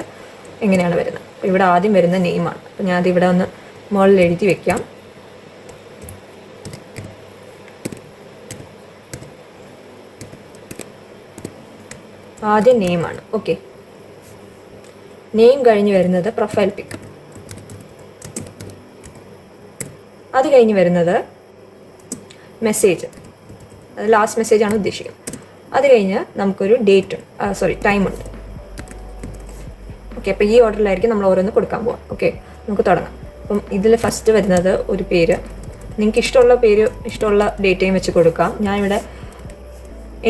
എങ്ങനെയാണ് വരുന്നത്. അപ്പോൾ ഇവിടെ ആദ്യം വരുന്ന നെയിമാണ്. അപ്പോൾ ഞാൻ അതിവിടെ ഒന്ന് മുകളിൽ എഴുതി വെക്കാം. ആദ്യം നെയിമാണ്. ഓക്കെ, നെയിം കഴിഞ്ഞ് വരുന്നത് പ്രൊഫൈൽ പിക്ക്. അത് കഴിഞ്ഞ് വരുന്നത് മെസ്സേജ്, അത് ലാസ്റ്റ് മെസ്സേജാണ് ഉദ്ദേശിക്കുന്നത്. അത് കഴിഞ്ഞ് നമുക്കൊരു ടൈമുണ്ട്. ഓക്കെ, അപ്പോൾ ഈ ഓർഡറിലായിരിക്കും നമ്മൾ ഓരോന്ന് കൊടുക്കാൻ പോവാം. ഓക്കെ, നമുക്ക് തുടങ്ങാം. അപ്പം ഇതിൽ ഫസ്റ്റ് വരുന്നത് ഒരു പേര്. നിങ്ങൾക്ക് ഇഷ്ടമുള്ള പേര് ഇഷ്ടമുള്ള ഡേറ്റയും വെച്ച് കൊടുക്കാം. ഞാനിവിടെ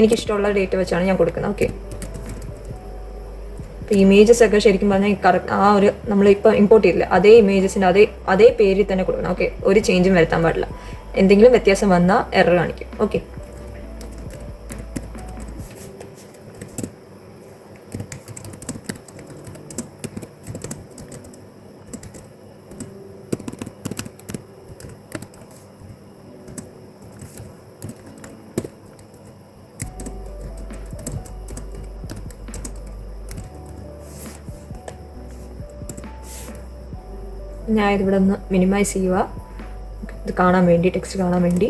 എനിക്കിഷ്ടമുള്ള ഡേറ്റ വെച്ചാണ് ഞാൻ കൊടുക്കുന്നത്. ഓക്കെ, ഇപ്പോൾ ഇമേജസ് ഒക്കെ ശരിക്കും പറഞ്ഞാൽ കറക്റ്റ് ആ ഒരു നമ്മളിപ്പോൾ ഇമ്പോർട്ട് ചെയ്തില്ല അതേ ഇമേജസിൻ്റെ അതേ പേരിൽ തന്നെ കൊടുക്കണം. ഓക്കെ, ഒരു ചേഞ്ചും വരുത്താൻ പാടില്ല. എന്തെങ്കിലും വ്യത്യാസം വന്നാൽ എറർ കാണിക്കും. ഓക്കെ, ഞാൻ ഇതിവിടെ ഒന്ന് മിനിമൈസ് ചെയ്യുക, ഇത് കാണാൻ വേണ്ടി, ടെക്സ്റ്റ് കാണാൻ വേണ്ടി.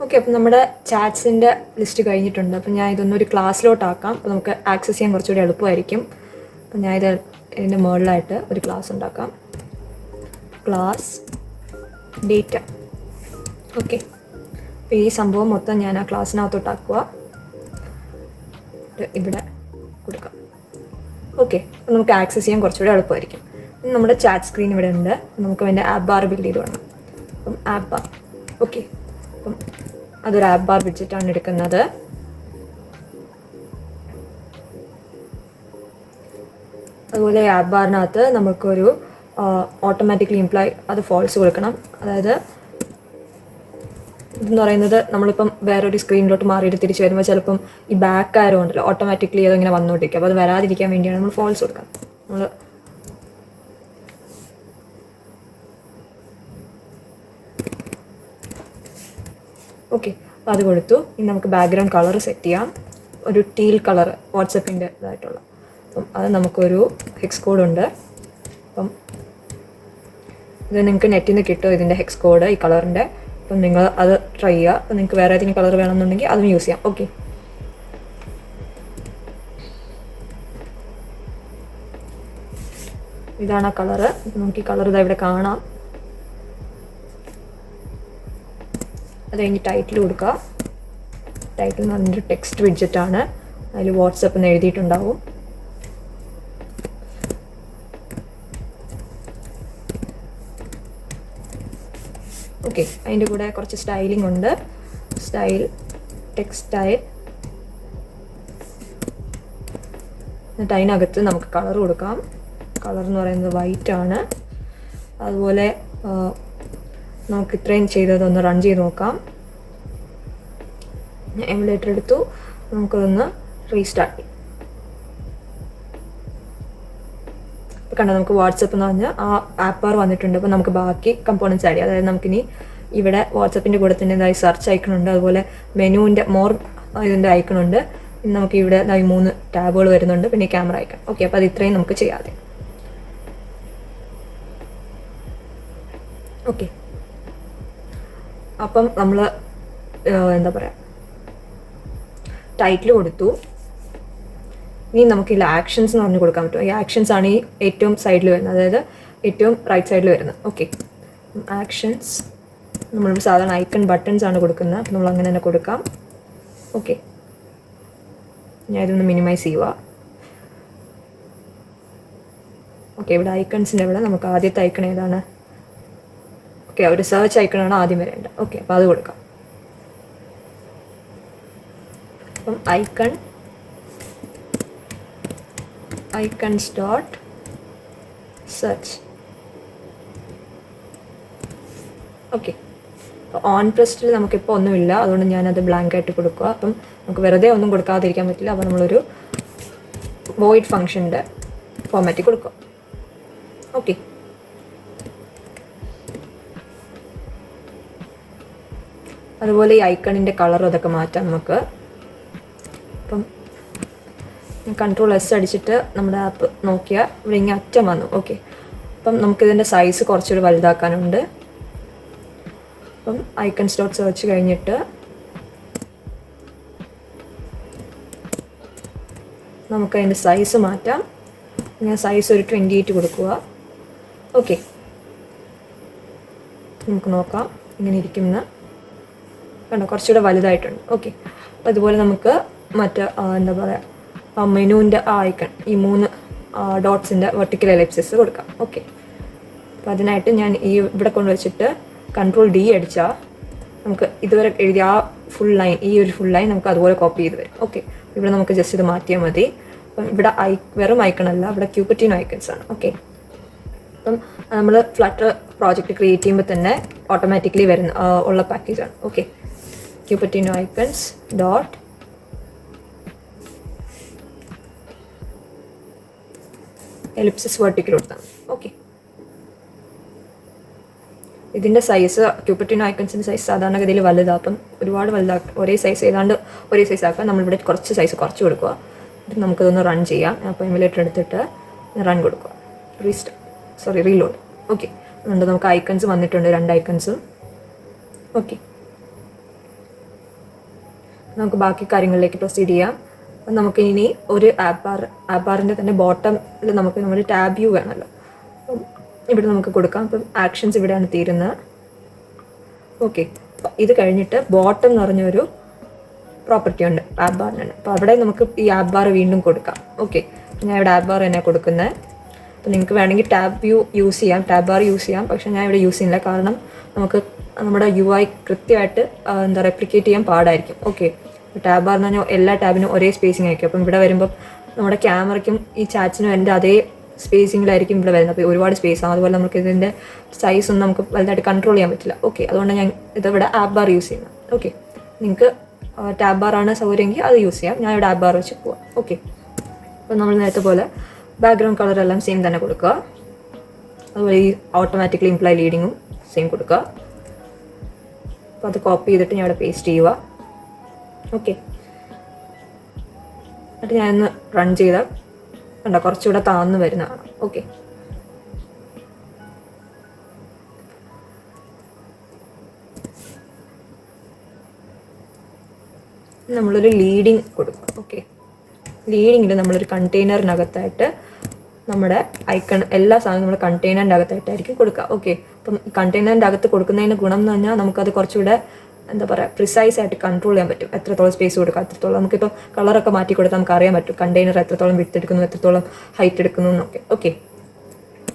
ഓക്കെ, അപ്പം നമ്മുടെ ചാറ്റ്സിൻ്റെ ലിസ്റ്റ് കഴിഞ്ഞിട്ടുണ്ട്. അപ്പം ഞാൻ ഇതൊന്നൊരു ക്ലാസ്സിലോട്ടാക്കാം. അപ്പോൾ നമുക്ക് ആക്സസ് ചെയ്യാൻ കുറച്ചുകൂടി എളുപ്പമായിരിക്കും. അപ്പം ഞാൻ ഇതിൻ്റെ മുകളിലായിട്ട് ഒരു ക്ലാസ് ഉണ്ടാക്കാം. Class data. ഓക്കെ, അപ്പോൾ ഈ സംഭവം മൊത്തം ഞാൻ ആ ക്ലാസ്സിനകത്തോട്ടാക്കുക, ഇവിടെ കൊടുക്കാം. ഓക്കെ, അപ്പം നമുക്ക് ആക്സസ് ചെയ്യാൻ കുറച്ചുകൂടി എളുപ്പമായിരിക്കും. നമ്മുടെ ചാറ്റ് സ്ക്രീൻ ഇവിടെ ഉണ്ട്. നമുക്ക് അതിൻ്റെ ആപ്പ് ബാർ ബിൽഡ് ചെയ്ത് വേണം. അപ്പം ആപ്പ് ബാർ. ഓക്കെ, അപ്പം അതൊരു ആപ്പ് ബാർ വിഡ്ജറ്റാണ് എടുക്കുന്നത്. അതുപോലെ ആപ്പ് ബാറിനകത്ത് നമുക്കൊരു ഓട്ടോമാറ്റിക്കലി ഇംപ്ലൈ അത് ഫോൾസ് കൊടുക്കണം. അതായത് ഇതെന്ന് പറയുന്നത് നമ്മളിപ്പം വേറൊരു സ്ക്രീനിലോട്ട് മാറിയിട്ട് തിരിച്ച് വരുമ്പോൾ ചിലപ്പം ഈ ബാക്ക് ആരോ ഉണ്ടല്ലോ ഓട്ടോമാറ്റിക്കലി അതിങ്ങനെ വന്നുകൊണ്ടിരിക്കും. അപ്പോൾ അത് വരാതിരിക്കാൻ വേണ്ടിയാണ് നമ്മൾ ഫോൾസ് കൊടുക്കുക. നമ്മൾ ഓക്കെ, അപ്പോൾ അത് കൊടുത്തു. ഇനി നമുക്ക് ബാക്ക്ഗ്രൗണ്ട് കളർ സെറ്റ് ചെയ്യാം. ഒരു ടീൽ കളർ വാട്സപ്പിൻ്റെ ഇതായിട്ടുള്ള. അപ്പം അത് നമുക്കൊരു ഹെക്സ് കോഡുണ്ട്. അപ്പം ഇത് നിങ്ങൾക്ക് നെറ്റിൽ നിന്ന് കിട്ടും ഇതിൻ്റെ ഹെക്സ് കോഡ് ഈ കളറിൻ്റെ. അപ്പം നിങ്ങൾ അത് ട്രൈ ചെയ്യുക. അപ്പം നിങ്ങൾക്ക് വേറെ ഏതെങ്കിലും കളർ വേണമെന്നുണ്ടെങ്കിൽ അതും യൂസ് ചെയ്യാം. ഓക്കെ, ഇതാണ് ആ കളറ്. നമുക്ക് ഈ കളർ ഇതാ ഇവിടെ കാണാം. അത് കഴിഞ്ഞ് ടൈറ്റിൽ കൊടുക്കുക. ടൈറ്റിൽ എന്ന് പറഞ്ഞൊരു ടെക്സ്റ്റ് വിഡ്ജറ്റാണ്, അതിൽ വാട്സപ്പ് എന്ന് എഴുതിയിട്ടുണ്ടാവും. ഓക്കെ, അതിൻ്റെ കൂടെ കുറച്ച് സ്റ്റൈലിംഗ് ഉണ്ട്. Style, text style. എന്നിട്ട് അതിനകത്ത് നമുക്ക് കളർ കൊടുക്കാം. കളർ എന്ന് പറയുന്നത് വൈറ്റ് ആണ്. അതുപോലെ നമുക്ക് ഇത്രയും ചെയ്തതൊന്ന് റൺ ചെയ്ത് നോക്കാം. ഞാൻ എമുലേറ്റർ എടുത്തു, നമുക്കതൊന്ന് റീസ്റ്റാർട്ട് ചെയ്യാം. ഇപ്പോൾ കണ്ടോ, നമുക്ക് വാട്സപ്പ് എന്ന് പറഞ്ഞാൽ ആ ആപ്പ് ബാർ വന്നിട്ടുണ്ട്. അപ്പോൾ നമുക്ക് ബാക്കി കമ്പോണൻസ് ആഡ് ചെയ്യാം. അതായത് നമുക്കിനി ഇവിടെ വാട്സപ്പിൻ്റെ കൂടെ തന്നെ ഇതായി സെർച്ച് ഐക്കണുണ്ട്, അതുപോലെ മെനുവിൻ്റെ മോർ ഇതിൻ്റെ ഐക്കണുണ്ട്. ഇനി നമുക്ക് ഇവിടെ ഇതായി 3 ടാബുകൾ വരുന്നുണ്ട്, പിന്നെ ക്യാമറ ഐക്കൺ. ഓക്കെ, അപ്പോൾ അത് ഇത്രയും നമുക്ക് ചെയ്യാതെ. ഓക്കെ, അപ്പം നമ്മൾ എന്താ പറയുക, ടൈറ്റിൽ കൊടുത്തു. ഇനി നമുക്കില്ല ആക്ഷൻസ് എന്ന് പറഞ്ഞ് കൊടുക്കാൻ പറ്റും. ഈ ആക്ഷൻസ് ആണ് ഈ ഏറ്റവും സൈഡിൽ വരുന്നത്, അതായത് ഏറ്റവും റൈറ്റ് സൈഡിൽ വരുന്നത്. ഓക്കെ, ആക്ഷൻസ് നമ്മൾ സാധാരണ ഐക്കൺ ബട്ടൺസ് ആണ് കൊടുക്കുന്നത്, അപ്പം നമ്മൾ അങ്ങനെ തന്നെ കൊടുക്കാം. ഓക്കെ, ഞാൻ ഇതൊന്ന് മിനിമൈസ് ചെയ്യുക. ഓക്കെ, ഇവിടെ ഐക്കൺസിൻ്റെ ഇവിടെ നമുക്ക് ആദ്യത്തെ ഐക്കൺ ഏതാണ്? ഓക്കെ, ഒരു സെർച്ച് ഐക്കണാണ് ആദ്യം വരേണ്ടത്. ഓക്കെ, അപ്പോൾ അത് കൊടുക്കാം. അപ്പം icons dot search. ഓക്കെ, അപ്പോൾ ഓൺ പ്രസ്റ്റിൽ നമുക്കിപ്പോൾ ഒന്നുമില്ല, അതുകൊണ്ട് ഞാനത് ബ്ലാങ്ക് ആയിട്ട് കൊടുക്കുക. അപ്പം നമുക്ക് വെറുതെ ഒന്നും കൊടുക്കാതിരിക്കാൻ പറ്റില്ല. അപ്പോൾ നമ്മളൊരു വോയിഡ് ഫംഗ്ഷൻ്റെ ഫോമാറ്റിൽ കൊടുക്കുക. ഓക്കെ, അതുപോലെ ഈ ഐക്കണിൻ്റെ കളറും അതൊക്കെ മാറ്റാം നമുക്ക്. അപ്പം Ctrl+S അടിച്ചിട്ട് നമ്മുടെ ആപ്പ് നോക്കിയാൽ ഇവിടെ ഇങ്ങനെ അറ്റം വന്നു. ഓക്കെ, അപ്പം നമുക്കിതിൻ്റെ സൈസ് കുറച്ചുകൂടി വലുതാക്കാനുണ്ട്. അപ്പം icons dot search കഴിഞ്ഞിട്ട് നമുക്കതിൻ്റെ സൈസ് മാറ്റാം. ഞാൻ സൈസ് ഒരു 28 കൊടുക്കുക. ഓക്കെ, നമുക്ക് നോക്കാം ഇങ്ങനെ ഇരിക്കുന്ന കണ്ടോ, കുറച്ചുകൂടെ വലുതായിട്ടുണ്ട്. ഓക്കെ, അപ്പോൾ അതുപോലെ നമുക്ക് മറ്റ് എന്താ പറയുക, മെനുവിൻ്റെ ആ ഐക്കൺ, ഈ 3 ഡോട്ട്സിൻ്റെ വെർട്ടിക്കൽ എലിപ്സിസ് കൊടുക്കാം. ഓക്കെ, അപ്പോൾ അതിനായിട്ട് ഞാൻ ഈ ഇവിടെ കൊണ്ടുവച്ചിട്ട് Ctrl+D അടിച്ചാൽ നമുക്ക് ഇതുവരെ എഴുതിയ ആ ഫുൾ ലൈൻ, ഈ ഒരു ഫുൾ ലൈൻ നമുക്ക് അതുപോലെ കോപ്പി ചെയ്ത് വരും. ഓക്കെ, ഇവിടെ നമുക്ക് ജസ്റ്റ് ഇത് മാറ്റിയാൽ മതി. അപ്പം ഇവിടെ വെറും ഐക്കണല്ല, ഇവിടെ ക്യൂപ്പറ്റിനോ ഐക്കൺസ് ആണ്. ഓക്കെ, അപ്പം നമ്മൾ ഫ്ലട്ടർ പ്രോജക്റ്റ് ക്രിയേറ്റ് ചെയ്യുമ്പോൾ തന്നെ ഓട്ടോമാറ്റിക്കലി വരുന്ന ഉള്ള പാക്കേജാണ്. Okay, Cupertino icons dot ellipsis vertical കൊടുത്താൽ. ഓക്കെ, ഇതിൻ്റെ സൈസ് ക്യൂപ്പറ്റിനോ ഐക്കൺസിൻ്റെ സൈസ് സാധാരണഗതിയിൽ വലുതാണ്. അപ്പം ഒരുപാട് വലുതാക്കുക, ഒരേ സൈസ് ഏതാണ്ട് ഒരേ സൈസ് ആക്കുക. നമ്മളിവിടെ കുറച്ച് സൈസ് കുറച്ച് കൊടുക്കുക. എന്നിട്ട് നമുക്കതൊന്ന് റൺ ചെയ്യാം. അപ്പോൾ എമുലേറ്റർ എടുത്തിട്ട് റൺ കൊടുക്കുക. റീലോഡ്. ഓക്കെ, അതുകൊണ്ട് നമുക്ക് ഐക്കൺസ് വന്നിട്ടുണ്ട്, 2 ഐക്കൺസും. ഓക്കെ, നമുക്ക് ബാക്കി കാര്യങ്ങളിലേക്ക് പ്രൊസീഡ് ചെയ്യാം. അപ്പം നമുക്ക് ഇനി ഒരു ആപ്പ് ബാറിൻ്റെ തന്നെ ബോട്ടമിൽ നമുക്ക് നമ്മുടെ ടാബ് വ്യൂ വേണമല്ലോ. അപ്പം ഇവിടെ നമുക്ക് കൊടുക്കാം. അപ്പം ആക്ഷൻസ് ഇവിടെയാണ് തീരുന്നത്. ഓക്കെ, ഇത് കഴിഞ്ഞിട്ട് ബോട്ടം എന്ന് പറഞ്ഞൊരു പ്രോപ്പർട്ടി ഉണ്ട് ആപ്പ് ബാറിനാണ്. അപ്പോൾ അവിടെ നമുക്ക് ഈ ആപ്പ് ബാർ വീണ്ടും കൊടുക്കാം. ഓക്കെ, ഞാൻ ഇവിടെ ആപ്പ് ബാർ തന്നെ കൊടുക്കുന്നത്. അപ്പോൾ നിങ്ങൾക്ക് വേണമെങ്കിൽ ടാബ് വ്യൂ യൂസ് ചെയ്യാം, ടാബ് ബാർ യൂസ് ചെയ്യാം. പക്ഷേ ഞാൻ ഇവിടെ യൂസ് ചെയ്യുന്നില്ല, കാരണം നമുക്ക് നമ്മുടെ UI കൃത്യമായിട്ട് എന്താ റെപ്ലിക്കേറ്റ് ചെയ്യാൻ പാടായിരിക്കും. ഓക്കെ, ടാബ് ബാർ എന്ന് പറഞ്ഞാൽ എല്ലാ ടാബിനും ഒരേ സ്പേസിങ് ആയിരിക്കും. അപ്പം ഇവിടെ വരുമ്പോൾ നമ്മുടെ ക്യാമറയ്ക്കും ഈ ചാറ്റ്സിനും എൻ്റെ അതേ സ്പേസിങ്ങിലായിരിക്കും ഇവിടെ വരുന്നത്. അപ്പോൾ ഒരുപാട് സ്പേസ് ആണ്. അതുപോലെ നമുക്ക് ഇതിൻ്റെ സൈസ് ഒന്നും നമുക്ക് വലുതായിട്ട് കൺട്രോൾ ചെയ്യാൻ പറ്റില്ല. ഓക്കെ, അതുകൊണ്ട് ഞാൻ ഇതിവിടെ ആപ്പ് ബാർ യൂസ് ചെയ്യുന്നത്. ഓക്കെ, നിങ്ങൾക്ക് ടാബ് ബാറാണ് സൗകര്യമെങ്കിൽ അത് യൂസ് ചെയ്യാം. ഞാൻ ഇവിടെ ആപ്പ് ബാർ വെച്ച് പോവാം. ഓക്കെ, അപ്പോൾ നമ്മൾ നേരത്തെ പോലെ ബാക്ക്ഗ്രൗണ്ട് കളറെല്ലാം സെയിം തന്നെ കൊടുക്കുക. അതുപോലെ ഈ ഓട്ടോമാറ്റിക്കലി ഇംപ്ലൈ ലീഡിങ്ങും സെയിം കൊടുക്കുക. അപ്പോൾ അത് കോപ്പി ചെയ്തിട്ട് ഞാൻ ഇവിടെ പേസ്റ്റ് ചെയ്യുക. ഓക്കെ, എന്നിട്ട് ഞാനൊന്ന് റൺ ചെയ്താൽ കണ്ടോ കുറച്ചുകൂടെ താഴ്ന്നു വരുന്നതാണ്. ഓക്കെ, നമ്മളൊരു ലീഡിങ് കൊടുക്കും. ഓക്കെ, ലീഡിങ്ങിൽ നമ്മളൊരു കണ്ടെയ്നറിനകത്തായിട്ട് നമ്മുടെ ഐക്കൺ എല്ലാ സാധനവും നമ്മൾ കണ്ടെയ്നറിൻ്റെ അകത്തായിട്ടായിരിക്കും കൊടുക്കുക. ഓക്കെ, അപ്പം കണ്ടെയ്നറിൻ്റെ അകത്ത് കൊടുക്കുന്നതിന് ഗുണം എന്ന് പറഞ്ഞാൽ നമുക്കത് കുറച്ചുകൂടെ എന്താ പറയുക പ്രിസൈസ് ആയിട്ട് കൺട്രോൾ ചെയ്യാൻ പറ്റും. എത്രത്തോളം സ്പേസ് കൊടുക്കുക, എത്രത്തോളം നമുക്കിപ്പോൾ കളറൊക്കെ മാറ്റി കൊടുത്താൽ നമുക്ക് അറിയാൻ പറ്റും കണ്ടെയ്നർ എത്രത്തോളം വിഡ്ത്ത് എടുക്കുന്നു, എത്രത്തോളം ഹൈറ്റ് എടുക്കുന്നു എന്നൊക്കെ. ഓക്കെ,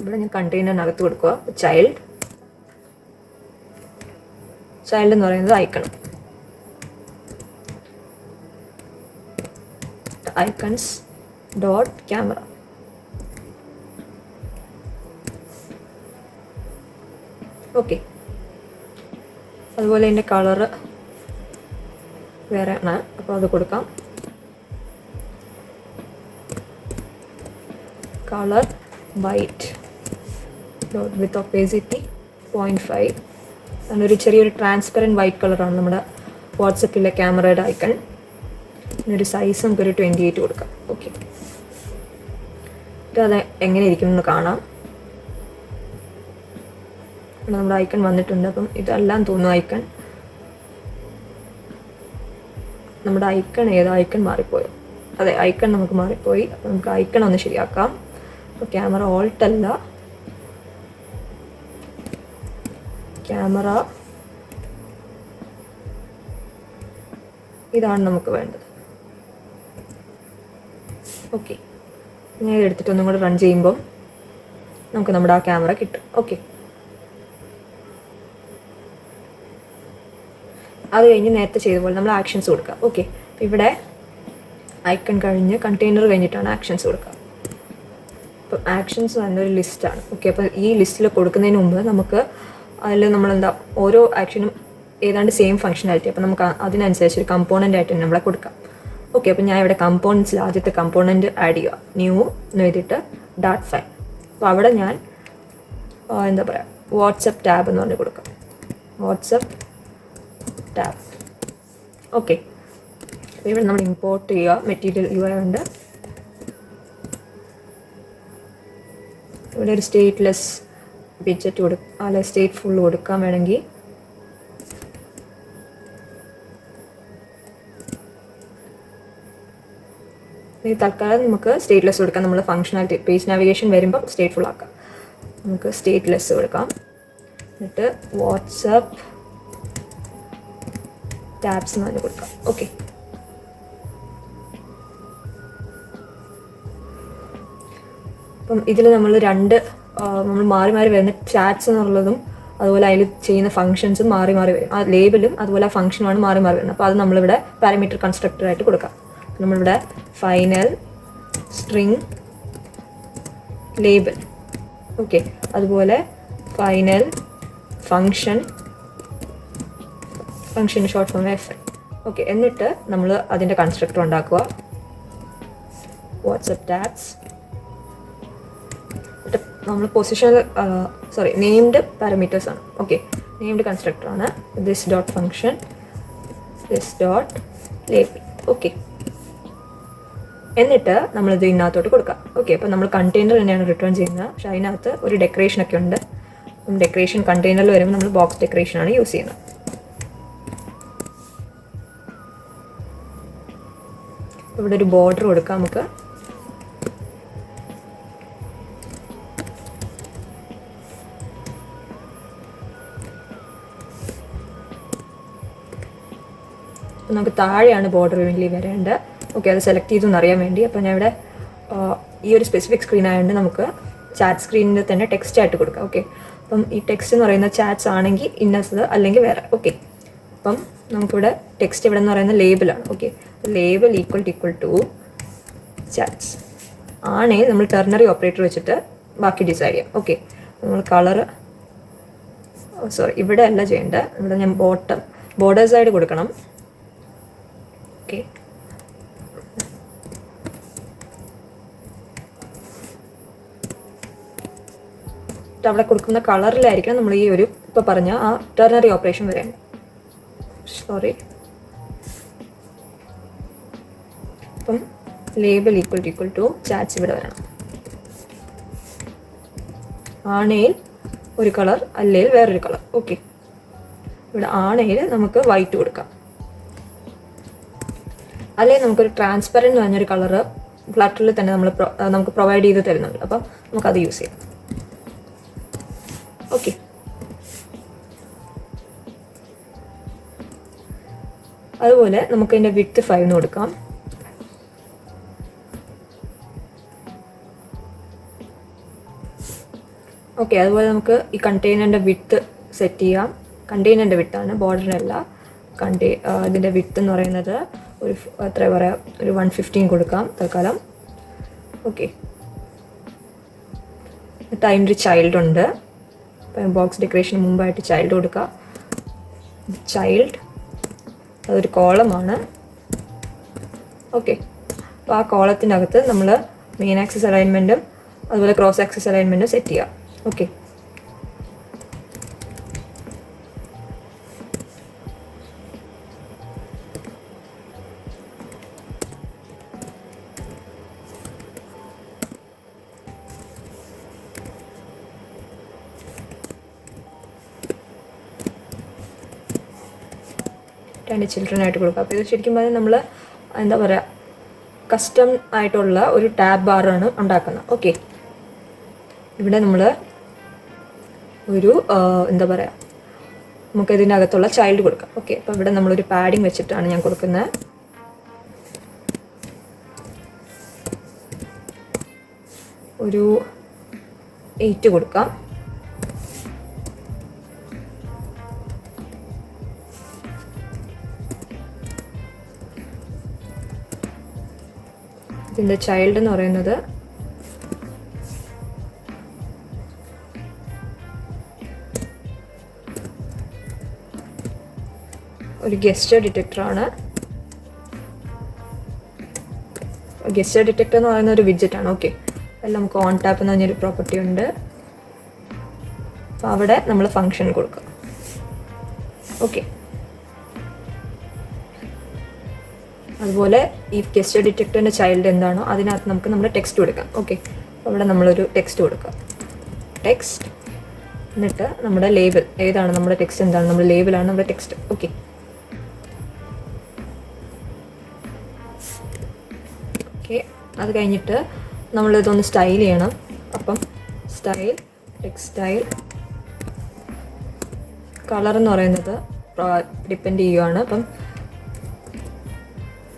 ഇവിടെ ഞാൻ കണ്ടെയ്നറിനകത്ത് കൊടുക്കുക ചൈൽഡ് എന്ന് പറയുന്നത് ഐക്കൺസ് ഡോട്ട് ക്യാമറ. ഓക്കെ, അതുപോലെ ഇതിൻ്റെ കളറ് വേറെ ആണ്, അപ്പോൾ അത് കൊടുക്കാം. കളർ വൈറ്റ് ഡോട്ട് വിത്ത് ഒപ്പേസിറ്റി 0.5. ഒരു ചെറിയൊരു ട്രാൻസ്പെറൻറ്റ് വൈറ്റ് കളറാണ് നമ്മുടെ വാട്സപ്പിലെ ക്യാമറയുടെ ഐക്കൺ. ഒരു സൈസ് നമുക്കൊരു 28 കൊടുക്കാം. ഓക്കെ, അത് എങ്ങനെ ഇരിക്കുമെന്ന് കാണാം. നമ്മുടെ ഐക്കൺ വന്നിട്ടുണ്ട്. അപ്പം ഇതെല്ലാം തോന്നുന്നു ഐക്കൺ. നമ്മുടെ ഐക്കൺ മാറിപ്പോയോ? അതെ, ഐക്കൺ നമുക്ക് മാറിപ്പോയി. അപ്പം നമുക്ക് ഐക്കൺ ഒന്ന് ശരിയാക്കാം. അപ്പോൾ ക്യാമറ ഓൾട്ട് അല്ല, ക്യാമറ ഇതാണ് നമുക്ക് വേണ്ടത്. ഓക്കെ, ഞാൻ ഇതെടുത്തിട്ട് ഒന്നും കൂടെ റൺ ചെയ്യുമ്പം നമുക്ക് നമ്മുടെ ആ ക്യാമറ കിട്ടും. ഓക്കെ, അത് കഴിഞ്ഞ് നേരത്തെ ചെയ്ത പോലെ നമ്മൾ ആക്ഷൻസ് കൊടുക്കുക. ഓക്കെ, ഇവിടെ ഐക്കൺ കഴിഞ്ഞ് കണ്ടെയ്നർ കഴിഞ്ഞിട്ടാണ് ആക്ഷൻസ് കൊടുക്കുക. അപ്പം ആക്ഷൻസ് എന്നൊരു ലിസ്റ്റാണ്. ഓക്കെ, അപ്പോൾ ഈ ലിസ്റ്റിൽ കൊടുക്കുന്നതിന് മുമ്പ് നമുക്ക് അതിൽ നമ്മളെന്താ ഓരോ ആക്ഷനും ഏതാണ്ട് സെയിം ഫങ്ഷനാലിറ്റി, അപ്പോൾ നമുക്ക് അതിനനുസരിച്ച് ഒരു കമ്പോണൻ്റ് ആയിട്ട് നമ്മളെ കൊടുക്കാം. ഓക്കെ, അപ്പോൾ ഞാൻ ഇവിടെ കമ്പോണൻസിൽ ആദ്യത്തെ കമ്പോണൻറ്റ് ആഡ് ചെയ്യുക. ന്യൂ എന്ന് എഴുതിയിട്ട് ഡാറ്റ് ഫയൽ. അപ്പോൾ അവിടെ ഞാൻ എന്താ പറയുക വാട്സപ്പ് ടാബ് എന്ന് പറഞ്ഞ് കൊടുക്കാം. WhatsApp tab. ഓക്കെ, ഇവിടെ നമ്മൾ ഇമ്പോർട്ട് ചെയ്യുക മെറ്റീരിയൽ UI ഉണ്ട്. ഇവിടെ ഒരു സ്റ്റേറ്റ്ലെസ് വിഡ്ജറ്റ് അല്ലെ സ്റ്റേറ്റ് ഫുൾ കൊടുക്കാൻ വേണമെങ്കിൽ തൽക്കാലം നമുക്ക് സ്റ്റേറ്റ്ലെസ് കൊടുക്കാം. നമ്മൾ ഫങ്ഷനാലിറ്റി പേജ് നാവിഗേഷൻ വരുമ്പോൾ സ്റ്റേറ്റ് ഫുൾ ആക്കാം. നമുക്ക് സ്റ്റേറ്റ്ലെസ് കൊടുക്കാം. എന്നിട്ട് വാട്സപ്പ് ടാബ്സ് എന്ന് പറഞ്ഞ് കൊടുക്കാം. ഓക്കെ, അപ്പം ഇതിൽ നമ്മൾ നമ്മൾ മാറി വരുന്ന ചാറ്റ്സ് എന്നുള്ളതും അതുപോലെ അതിൽ ചെയ്യുന്ന ഫങ്ഷൻസും മാറി വരും. ആ ലേബലും അതുപോലെ ആ ഫംഗ്ഷനുമാണ് മാറി വരുന്നത്. അപ്പോൾ അത് നമ്മളിവിടെ പാരാമീറ്റർ കൺസ്ട്രക്ടറായിട്ട് കൊടുക്കാം. നമ്മളിവിടെ ഫൈനൽ സ്ട്രിങ് ലേബൽ. ഓക്കെ, അതുപോലെ final function short form FN. Okay, എന്നിട്ട് നമ്മൾ അതിൻ്റെ കൺസ്ട്രക്ടർ ഉണ്ടാക്കുക. WhatsApp tabs. നമ്മൾ പൊസിഷൻ നെയിംഡ് പാരാമീറ്റേഴ്സ് ആണ്. ഓക്കെ, നെയിംഡ് കൺസ്ട്രക്ടറാണ്. This dot function, this dot label. Okay, എന്നിട്ട് നമ്മളിത് ഇതിനകത്തോട്ട് കൊടുക്കാം. ഓക്കെ, അപ്പോൾ നമ്മൾ കണ്ടെയ്നർ തന്നെയാണ് റിട്ടേൺ ചെയ്യുന്നത്. പക്ഷേ അതിനകത്ത് ഒരു ഡെക്കറേഷനൊക്കെ ഉണ്ട്. ഡെക്കറേഷൻ കണ്ടെയ്നറിൽ വരുമ്പോൾ നമ്മൾ ബോക്സ് ഡെക്കറേഷനാണ് യൂസ് ചെയ്യുന്നത്. ഇവിടെ ഒരു ബോർഡർ കൊടുക്കാം നമുക്ക്. നമുക്ക് താഴെയാണ് ബോർഡർ വേണ്ടി വരേണ്ടത്. ഓക്കെ, അത് സെലക്ട് ചെയ്തെന്ന് അറിയാൻ വേണ്ടി. അപ്പോൾ ഞാൻ ഇവിടെ ഈ ഒരു സ്പെസിഫിക് സ്ക്രീൻ ആയതുകൊണ്ട് നമുക്ക് ചാറ്റ് സ്ക്രീനിൽ തന്നെ ടെക്സ്റ്റ് ആയിട്ട് കൊടുക്കാം. ഓക്കെ, അപ്പം ഈ ടെക്സ്റ്റ് എന്ന് പറയുന്ന ചാറ്റ്സ് ആണെങ്കിൽ ഇന്നത് അല്ലെങ്കിൽ വേറെ. ഓക്കെ, അപ്പം നമുക്കിവിടെ ടെക്സ്റ്റ് ഇവിടെ എന്ന് പറയുന്ന ലേബിളാണ്. Okay, label equal to chats ആണെങ്കിൽ നമ്മൾ ടെർണറി ഓപ്പറേറ്റർ വെച്ചിട്ട് ബാക്കി ഡിസൈഡ് ചെയ്യാം. ഓക്കെ, നമ്മൾ കളറ് ഇവിടെ അല്ല ചെയ്യേണ്ടത്. ഇവിടെ ഞാൻ ബോർഡർ സൈഡ് കൊടുക്കണം. ഓക്കെ, അവിടെ കൊടുക്കുന്ന കളറിലായിരിക്കണം നമ്മൾ ഈ ഒരു ഇപ്പോൾ പറഞ്ഞ ആ ടെർണറി ഓപ്പറേഷൻ വരേണ്ടത്. അപ്പം ലേബൽ ഈക്വൽ ടു ചാറ്റ്സ് ഇവിടെ വരണം. ആണേൽ ഒരു കളർ, അല്ലെങ്കിൽ വേറൊരു കളർ. ഓക്കെ, ഇവിടെ ആണേൽ നമുക്ക് വൈറ്റ് കൊടുക്കാം. അല്ലെങ്കിൽ നമുക്കൊരു ട്രാൻസ്പെറൻറ്റ് എന്ന് പറഞ്ഞൊരു കളറ് ഫ്ലട്ടറിൽ തന്നെ നമുക്ക് പ്രൊവൈഡ് ചെയ്ത് തരുന്നുണ്ട്. അപ്പം നമുക്കത് യൂസ് ചെയ്യാം. ഓക്കെ, അതുപോലെ നമുക്ക് അതിൻ്റെ വിഡ്ത്ത് 5 എന്ന് കൊടുക്കാം. ഓക്കെ, അതുപോലെ നമുക്ക് ഈ കണ്ടെയ്നറിൻ്റെ വിഡ്ത്ത് സെറ്റ് ചെയ്യാം. കണ്ടെയ്നറിൻ്റെ വിഡ്ത്താണ്, ബോർഡറിനല്ല. ഇതിൻ്റെ വിഡ്ത്ത് എന്ന് പറയുന്നത് ഒരു എത്ര പറയാം, ഒരു 115 കൊടുക്കാം തൽക്കാലം. ഓക്കെ, എന്നിട്ട് അതിൻ്റെ ഒരു ചൈൽഡ് ഉണ്ട്. അപ്പം ബോക്സ് ഡെക്കറേഷന് മുമ്പായിട്ട് ചൈൽഡ് കൊടുക്കുക. ചൈൽഡ് അതൊരു കോളമാണ്. ഓക്കെ, അപ്പോൾ ആ കോളത്തിനകത്ത് നമ്മൾ മെയിൻ ആക്സിസ് അലൈൻമെൻറ്റും അതുപോലെ ക്രോസ് ആക്സിസ് അലൈൻമെൻറ്റും സെറ്റ് ചെയ്യുക. ഓക്കെ, അതിൻ്റെ ചിൽഡ്രനായിട്ട് കൊടുക്കുക. അപ്പോൾ ഇത് ശരിക്കും പറഞ്ഞാൽ നമ്മൾ എന്താ പറയുക, കസ്റ്റം ആയിട്ടുള്ള ഒരു ടാബ് ബാറാണ് ഉണ്ടാക്കുന്നത്. ഓക്കെ, ഇവിടെ നമ്മൾ ഒരു എന്താ പറയുക, നമുക്ക് ഇതിനകത്തുള്ള ചൈൽഡ് കൊടുക്കാം. ഓക്കെ, അപ്പോൾ ഇവിടെ നമ്മളൊരു പാഡിങ് വെച്ചിട്ടാണ് ഞാൻ കൊടുക്കുന്നത്. ഒരു 8 കൊടുക്കാം. ഇതിൻ്റെ ചൈൽഡ് എന്ന് പറയുന്നത് ഒരു ഗെസ്റ്റർ ഡിറ്റക്ടറാണ്. ഗെസ്റ്റർ ഡിറ്റക്ടർ എന്ന് പറയുന്ന ഒരു വിഡ്ജറ്റാണ്. ഓക്കെ, അതിൽ നമുക്ക് ഓൺ ടാപ്പ് എന്ന് പറഞ്ഞൊരു പ്രോപ്പർട്ടി ഉണ്ട്. അപ്പോൾ അവിടെ നമ്മൾ ഫങ്ഷൻ കൊടുക്കുക. ഓക്കെ, അതുപോലെ ഈ ഗെസ്റ്റർ ഡിറ്റക്ടറിൻ്റെ ചൈൽഡ് എന്താണോ അതിനകത്ത് നമുക്ക് നമ്മുടെ ടെക്സ്റ്റ് കൊടുക്കാം. ഓക്കെ, അപ്പോൾ അവിടെ നമ്മളൊരു ടെക്സ്റ്റ് കൊടുക്കുക. ടെക്സ്റ്റ്, എന്നിട്ട് നമ്മുടെ ലേബൽ ഏതാണ്, നമ്മുടെ ടെക്സ്റ്റ് എന്താണ്, നമ്മുടെ ലേബലാണ് നമ്മുടെ ടെക്സ്റ്റ്. ഓക്കെ, അത് കഴിഞ്ഞിട്ട് നമ്മളിതൊന്ന് സ്റ്റൈൽ ചെയ്യണം. അപ്പം സ്റ്റൈൽ, ടെക്സ്റ്റ് സ്റ്റൈൽ, കളർ എന്ന് പറയുന്നത് ഡിപ്പെൻഡ് ചെയ്യുകയാണ്. അപ്പം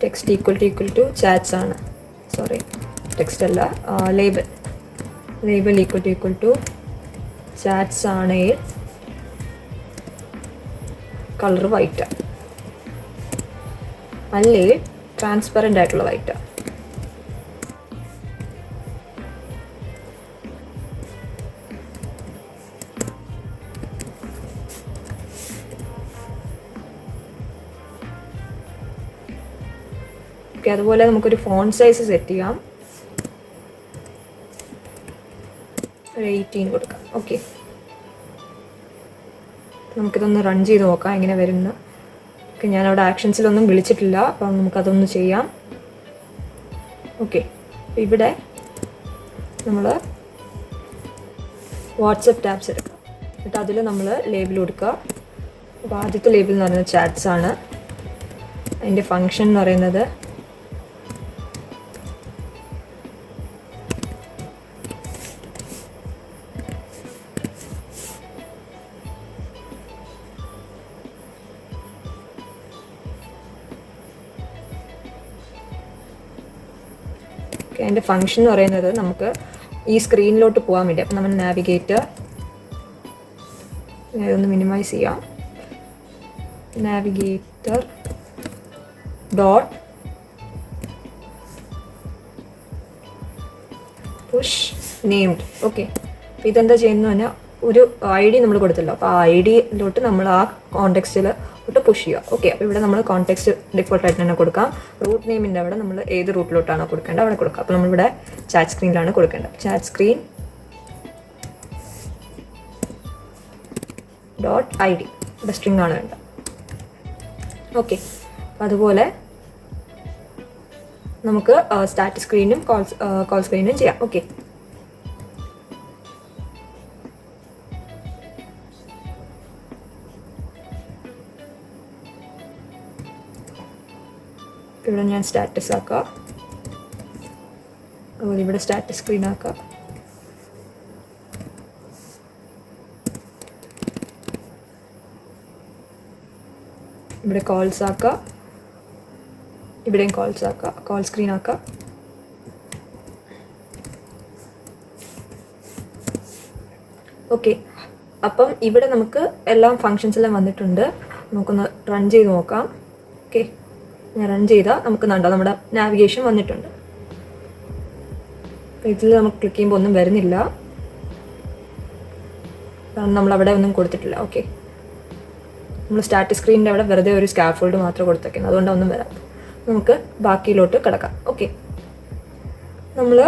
ടെക്സ്റ്റ് ഈക്വൽ ടു ചാറ്റ്സ് ആണ്. സോറി, ടെക്സ്റ്റ് അല്ല, ലേബൽ ഈക്വൽ ടു ചാറ്റ്സ് ആണെങ്കിൽ കളർ വൈറ്റ്, അല്ലെങ്കിൽ ട്രാൻസ്പെറൻ്റ് ആയിട്ടുള്ള വൈറ്റ്. ഓക്കെ, അതുപോലെ നമുക്കൊരു ഫോണ്ട് സൈസ് സെറ്റ് ചെയ്യാം. ഒരു 18 കൊടുക്കാം. ഓക്കെ, നമുക്കിതൊന്ന് റൺ ചെയ്ത് നോക്കാം എങ്ങനെ വരുന്നു. ഓക്കെ, ഞാനവിടെ ആക്ഷൻസിലൊന്നും വിളിച്ചിട്ടില്ല, അപ്പം നമുക്കതൊന്ന് ചെയ്യാം. ഓക്കെ, ഇവിടെ നമ്മൾ വാട്സപ്പ് ടാബ്സ് എടുക്കുക. എന്നിട്ട് അതിൽ നമ്മൾ ലേബിൾ കൊടുക്കുക. അപ്പോൾ ആദ്യത്തെ ലേബിൾ എന്ന് പറയുന്നത് ചാറ്റ്സ് ആണ്. അതിൻ്റെ ഫങ്ഷൻ എന്ന് പറയുന്നത് അതിൻ്റെ ഫങ്ഷൻ എന്ന് പറയുന്നത് നമുക്ക് ഈ സ്ക്രീനിലോട്ട് പോകാൻ വേണ്ടി. അപ്പം നമ്മൾ നാവിഗേറ്റർ ഒന്ന് മിനിമൈസ് ചെയ്യാം. Navigator dot push named. Okay, അപ്പോൾ ഇതെന്താ ചെയ്യുന്നത് പറഞ്ഞാൽ ഒരു ID നമ്മൾ കൊടുത്തല്ലോ, അപ്പോൾ ആ IDയിലോട്ട് നമ്മൾ ആ കോണ്ടെക്സ്റ്റിൽ പുഷ് ചെയ്യുക. ഓക്കെ, അപ്പോൾ ഇവിടെ നമ്മൾ കോണ്ടെക്സ്റ്റ് ഡിഫോൾട്ടായിട്ട് തന്നെ കൊടുക്കാം. റൂട്ട് നെയിമിൻ്റെ അവിടെ നമ്മൾ ഏത് റൂട്ടിലോട്ടാണോ കൊടുക്കേണ്ടത് അവിടെ കൊടുക്കുക. അപ്പോൾ നമ്മളിവിടെ ചാറ്റ് സ്ക്രീനിലാണ് കൊടുക്കേണ്ടത്. ചാറ്റ് സ്ക്രീൻ .id ഇവിടെ സ്ട്രിംഗ് ആണ് വേണ്ടത്. ഓക്കെ, അതുപോലെ നമുക്ക് സ്റ്റാറ്റസ് സ്ക്രീനും കോൾ സ്ക്രീനും ചെയ്യാം. ഓക്കെ, ഇവിടെ ഞാൻ സ്റ്റാറ്റസ് ആക്കാം. അതുപോലെ ഇവിടെ സ്റ്റാറ്റസ് സ്ക്രീൻ ആക്കാം. ഇവിടെ കോൾസ് ആക്കാം. ഇവിടെയും കോൾസ് ആക്കാം, കോൾ സ്ക്രീൻ ആക്കാം. ഓക്കെ, അപ്പം ഇവിടെ നമുക്ക് എല്ലാം ഫങ്ഷൻസ് എല്ലാം വന്നിട്ടുണ്ട്. നമുക്കൊന്ന് റൺ ചെയ്ത് നോക്കാം. ഓക്കെ, ഞാൻ റൺ ചെയ്താൽ നമുക്ക് കണ്ടോ നമ്മുടെ നാവിഗേഷൻ വന്നിട്ടുണ്ട്. ഇതിൽ നമുക്ക് ക്ലിക്ക് ചെയ്യുമ്പോൾ ഒന്നും വരുന്നില്ല, കാരണം നമ്മളവിടെ ഒന്നും കൊടുത്തിട്ടില്ല. ഓക്കെ, നമ്മൾ സ്റ്റാർട്ട് സ്ക്രീനിൻ്റെ അവിടെ വെറുതെ ഒരു സ്കാഫോൾഡ് മാത്രം കൊടുത്തേക്കുന്നത്, അതുകൊണ്ടാണ് ഒന്നും വരാം. നമുക്ക് ബാക്കിയിലോട്ട് കിടക്കാം. ഓക്കെ, നമ്മൾ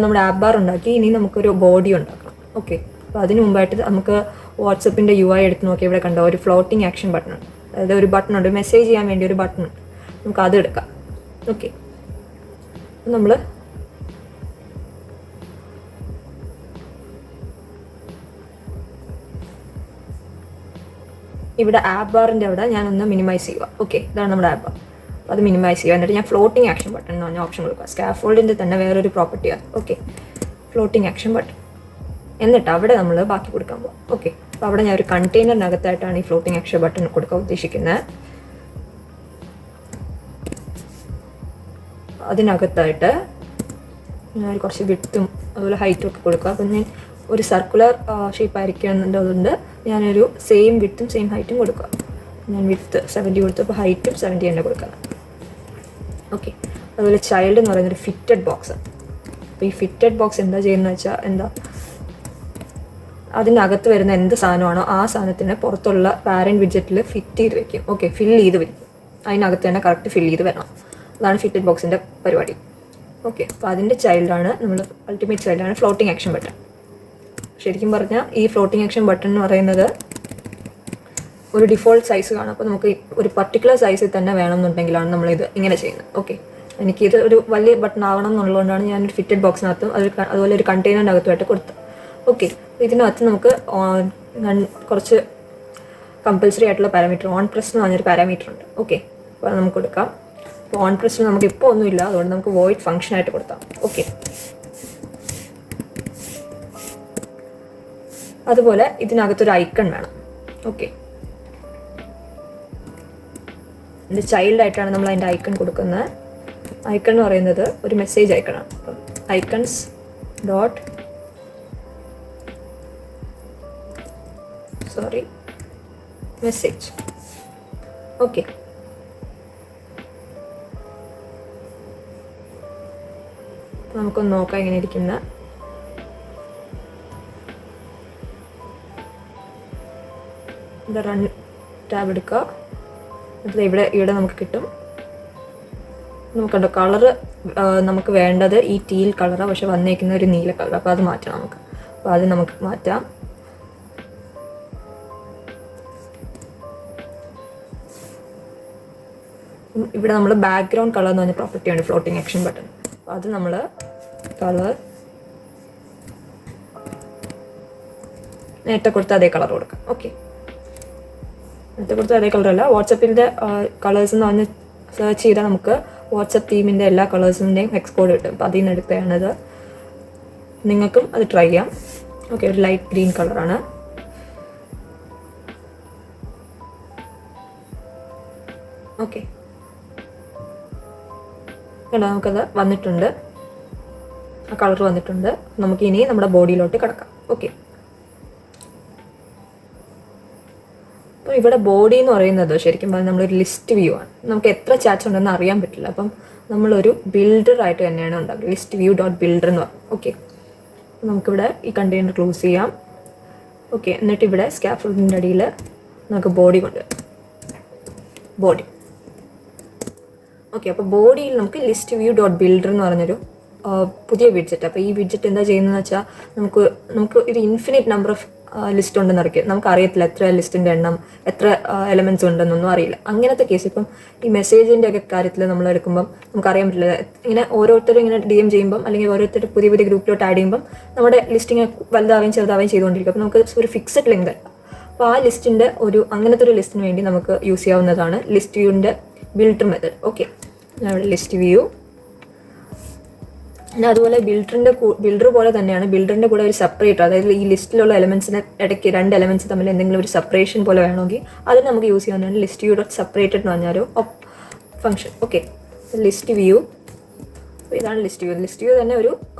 നമ്മുടെ ആപ്പ് ബാർ ഉണ്ടാക്കി, ഇനി നമുക്കൊരു ബോഡി ഉണ്ടാക്കണം. ഓക്കെ, അപ്പോൾ അതിന് മുമ്പായിട്ട് നമുക്ക് വാട്സപ്പിൻ്റെ UI എടുത്ത് നോക്കി. ഇവിടെ കണ്ടോ ഒരു ഫ്ലോട്ടിംഗ് ആക്ഷൻ ബട്ടൺ ഉണ്ട്, അതായത് ഒരു ബട്ടൺ ഉണ്ട്, മെസ്സേജ് ചെയ്യാൻ വേണ്ടി ഒരു ബട്ടൺ ഉണ്ട്. നമുക്ക് അത് എടുക്കാം. ഓക്കെ, നമ്മൾ ഇവിടെ ആപ്പ് ബാറിൻ്റെ അവിടെ ഞാനൊന്ന് മിനിമൈസ് ചെയ്യുക. ഓക്കെ, ഇതാണ് നമ്മുടെ ആപ്പ് ബാർ. അപ്പോൾ അത് മിനിമൈസ് ചെയ്യുക. എന്നിട്ട് ഞാൻ ഫ്ലോട്ടിംഗ് ആക്ഷൻ ബട്ടൺ എന്ന് പറഞ്ഞ ഓപ്ഷൻ കൊടുക്കുക. സ്കാഫോൾഡിൻ്റെ തന്നെ വേറൊരു പ്രോപ്പർട്ടിയാണ്. Okay, floating action button. എന്നിട്ട് അവിടെ നമ്മൾ ബാക്കി കൊടുക്കാൻ പോകും. ഓക്കെ, അപ്പോൾ അവിടെ ഞാൻ ഒരു കണ്ടെയ്നറിനകത്തായിട്ടാണ് ഈ ഫ്ലോട്ടിംഗ് ആക്ഷൻ ബട്ടൺ കൊടുക്കാൻ ഉദ്ദേശിക്കുന്നത്. അതിനകത്തായിട്ട് ഞാൻ കുറച്ച് വിഡ്ത്തും അതുപോലെ ഹൈറ്റും ഒക്കെ കൊടുക്കുക. അപ്പം ഞാൻ ഒരു സർക്കുലർ ഷേപ്പ് ആയിരിക്കുന്നുണ്ട്, ഞാനൊരു സെയിം വിഡ്ത്തും സെയിം ഹൈറ്റും കൊടുക്കുക. ഞാൻ വിഡ്ത്ത് 70 കൊടുത്തു, അപ്പോൾ ഹൈറ്റും 70 തന്നെ കൊടുക്കണം. ഓക്കെ, അതുപോലെ ചൈൽഡ് എന്ന് പറയുന്നൊരു ഫിറ്റഡ് ബോക്സ്. അപ്പോൾ ഈ ഫിറ്റഡ് ബോക്സ് എന്താ ചെയ്യുന്നത് വെച്ചാൽ അതിനകത്ത് വരുന്ന എന്ത് സാധനമാണോ ആ സാധനത്തിന് പുറത്തുള്ള പാരൻറ്റ് വിഡ്ജറ്റിൽ ഫിറ്റ് ചെയ്ത് വെക്കും. ഓക്കെ, ഫില്ല് ചെയ്ത് വരും, അതിനകത്ത് തന്നെ കറക്റ്റ് ഫില്ല് ചെയ്ത് വരണം. അതാണ് ഫിറ്റഡ് ബോക്സിൻ്റെ പരിപാടി. ഓക്കെ, അപ്പോൾ അതിൻ്റെ ചൈൽഡാണ് നമ്മൾ അൾട്ടിമേറ്റ് ചൈൽഡാണ് ഫ്ലോട്ടിംഗ് ആക്ഷൻ ബട്ടൺ. ശരിക്കും പറഞ്ഞാൽ ഈ ഫ്ലോട്ടിംഗ് ആക്ഷൻ ബട്ടൺ എന്ന് പറയുന്നത് ഒരു ഡിഫോൾട്ട് സൈസ് കാണും. അപ്പോൾ നമുക്ക് ഒരു പർട്ടിക്കുലർ സൈസിൽ തന്നെ വേണമെന്നുണ്ടെങ്കിലാണ് നമ്മളിത് ഇങ്ങനെ ചെയ്യുന്നത്. ഓക്കെ, എനിക്കിത് ഒരു വലിയ ബട്ടൺ ആവണം എന്നുള്ളതുകൊണ്ടാണ് ഞാനൊരു ഫിറ്റഡ് ബോക്സിനകത്തും അതുപോലെ ഒരു കണ്ടെയ്നറിനകത്തുമായിട്ട് കൊടുത്തത്. ഓക്കെ, ഇതിനകത്ത് നമുക്ക് കുറച്ച് കമ്പൽസറി ആയിട്ടുള്ള പാരാമീറ്റർ ഓൺ പ്രസ് എന്ന് പറഞ്ഞൊരു പാരാമീറ്റർ ഉണ്ട്. ഓക്കെ, അപ്പോൾ അത് നമുക്ക് കൊടുക്കാം. അപ്പോൾ ഓൺ പ്രസ്സിൽ നമുക്ക് ഇപ്പോൾ ഒന്നുമില്ല, അതുകൊണ്ട് നമുക്ക് വോയിഡ് ഫംഗ്ഷൻ ആയിട്ട് കൊടുക്കാം. ഓക്കെ, അതുപോലെ ഇതിനകത്തൊരു ഐക്കൺ വേണം. ഓക്കെ, ഇതിൻ്റെ ചൈൽഡായിട്ടാണ് നമ്മൾ അതിൻ്റെ ഐക്കൺ കൊടുക്കുന്നത്. ഐക്കൺ എന്ന് പറയുന്നത് ഒരു മെസ്സേജ് ഐക്കണാണ്. അപ്പം ഐക്കൺസ് ഡോട്ട് മെസ്സേജ്. ഓക്കെ, നമുക്കൊന്ന് നോക്കാം എങ്ങനെ ഇരിക്കുന്ന. ഇത് റൺ ടാബ് എടുക്കുക. എന്നിട്ട് ഇവിടെ നമുക്ക് കിട്ടും. നമുക്കുണ്ടോ കളറ് നമുക്ക് വേണ്ടത് ഈ ടീൽ കളറാണ്, പക്ഷെ വന്നേക്കുന്ന ഒരു നീല കളർ. അപ്പോൾ അത് മാറ്റണം നമുക്ക്. അപ്പോൾ അത് നമുക്ക് മാറ്റാം. ഇവിടെ നമ്മൾ ബാക്ക്ഗ്രൗണ്ട് കളർ എന്ന് പറഞ്ഞ പ്രോപ്പർട്ടിയാണ് ഫ്ലോട്ടിംഗ് ആക്ഷൻ ബട്ടൺ. അപ്പോൾ അത് നമ്മൾ കളർ നേരത്തെ കൊടുത്ത അതേ കളർ കൊടുക്കാം. ഓക്കെ, നേരത്തെ കൊടുത്ത അതേ കളറല്ല, വാട്സപ്പിൻ്റെ കളേഴ്സ് എന്ന് പറഞ്ഞ് സെർച്ച് ചെയ്താൽ നമുക്ക് വാട്സപ്പ് തീമിൻ്റെ എല്ലാ കളേഴ്സിൻ്റെയും ഹെക്സ് കോഡ് കിട്ടും. അപ്പോൾ അതിൽ നിന്ന് എടുത്തതാണത്. നിങ്ങൾക്കും അത് ട്രൈ ചെയ്യാം. ഓക്കെ, ഒരു ലൈറ്റ് ഗ്രീൻ കളറാണ്. ഓക്കെ, കണ്ടോ നമുക്കത് വന്നിട്ടുണ്ട്, ആ കളർ വന്നിട്ടുണ്ട്. നമുക്ക് ഇനി നമ്മുടെ ബോഡിയിലോട്ട് കിടക്കാം. ഓക്കെ, അപ്പോൾ ഇവിടെ ബോഡി എന്ന് പറയുന്നത് ശരിക്കും പറഞ്ഞാൽ നമ്മളൊരു ലിസ്റ്റ് വ്യൂ ആണ്. നമുക്ക് എത്ര ചാറ്റ്സ് ഉണ്ടെന്ന് അറിയാൻ പറ്റില്ല. അപ്പം നമ്മളൊരു ബിൽഡറായിട്ട് തന്നെയാണ് ഉണ്ടാക്കുക. ലിസ്റ്റ് വ്യൂ ഡോട്ട് ബിൽഡർ എന്ന് പറയും. ഓക്കെ, നമുക്കിവിടെ ഈ കണ്ടെയ്നർ ക്ലോസ് ചെയ്യാം. ഓക്കെ, എന്നിട്ട് ഇവിടെ സ്കാഫോൾഡിൻ്റെ അടിയിൽ നമുക്ക് ബോഡി കൊണ്ടുവരാം. ബോഡി. ഓക്കെ, അപ്പോൾ ബോഡിയിൽ നമുക്ക് ലിസ്റ്റ് വ്യൂ ഡോട്ട് ബിൽഡർ എന്ന് പറഞ്ഞൊരു പുതിയ വിഡ്ജറ്റ്. അപ്പോൾ ഈ വിഡ്ജറ്റ് എന്താ ചെയ്യുന്നതെന്ന് വെച്ചാൽ നമുക്ക് ഒരു ഇൻഫിനിറ്റ് നമ്പർ ഓഫ് ലിസ്റ്റ് ഉണ്ടെന്ന് അറിയാം. നമുക്ക് അറിയത്തില്ല എത്ര ലിസ്റ്റിൻ്റെ എണ്ണം, എത്ര എലമെൻറ്റ്സ് ഉണ്ടെന്നൊന്നും അറിയില്ല. അങ്ങനത്തെ കേസ് ഇപ്പം ഈ മെസ്സേജിൻ്റെ ഒക്കെ കാര്യത്തിൽ നമ്മൾ എടുക്കുമ്പം നമുക്കറിയാൻ പറ്റില്ല. ഇങ്ങനെ ഓരോരുത്തരും ഇങ്ങനെ DM ചെയ്യുമ്പം അല്ലെങ്കിൽ ഓരോരുത്തർ പുതിയ പുതിയ ഗ്രൂപ്പിലോട്ട് ആഡ് ചെയ്യുമ്പം നമ്മുടെ ലിസ്റ്റിങ് വലുതാവുകയും ചെറുതാവുകയും ചെയ്തുകൊണ്ടിരിക്കും. അപ്പോൾ നമുക്ക് ഒരു ഫിക്സഡ് ലിങ്ക് അല്ല. അപ്പോൾ ആ ലിസ്റ്റിൻ്റെ അങ്ങനത്തെ ഒരു ലിസ്റ്റിന് വേണ്ടി നമുക്ക് യൂസ് ചെയ്യാവുന്നതാണ് ലിസ്റ്റ് വ്യൂവിൻ്റെ ബിൽഡർ മെത്തേഡ്. ഓക്കെ, ഞാൻ ഇവിടെ ലിസ്റ്റ് വ്യൂ. പിന്നെ അതുപോലെ ബിൽഡർ പോലെ തന്നെയാണ് ബിൽഡറിൻ്റെ കൂടെ ഒരു സെപ്പറേറ്റർ, അതായത് ഈ ലിസ്റ്റിലുള്ള എലമെൻസിന് ഇടയ്ക്ക് രണ്ട് എലമെൻറ്റ്സ് തമ്മിൽ എന്തെങ്കിലും ഒരു സെപ്പറേഷൻ പോലെ വേണമെങ്കിൽ അത് നമുക്ക് യൂസ് ചെയ്യാവുന്നതാണ് ലിസ്റ്റ് വ്യൂ ഡോട്ട് സെപ്പറേറ്റഡ് എന്ന് പറഞ്ഞൊരു ഫംഗ്ഷൻ. Okay, list view. ഇതാണ് ലിസ്റ്റ് വ്യൂ. ലിസ്റ്റ് വ്യൂ തന്നെ ഒരു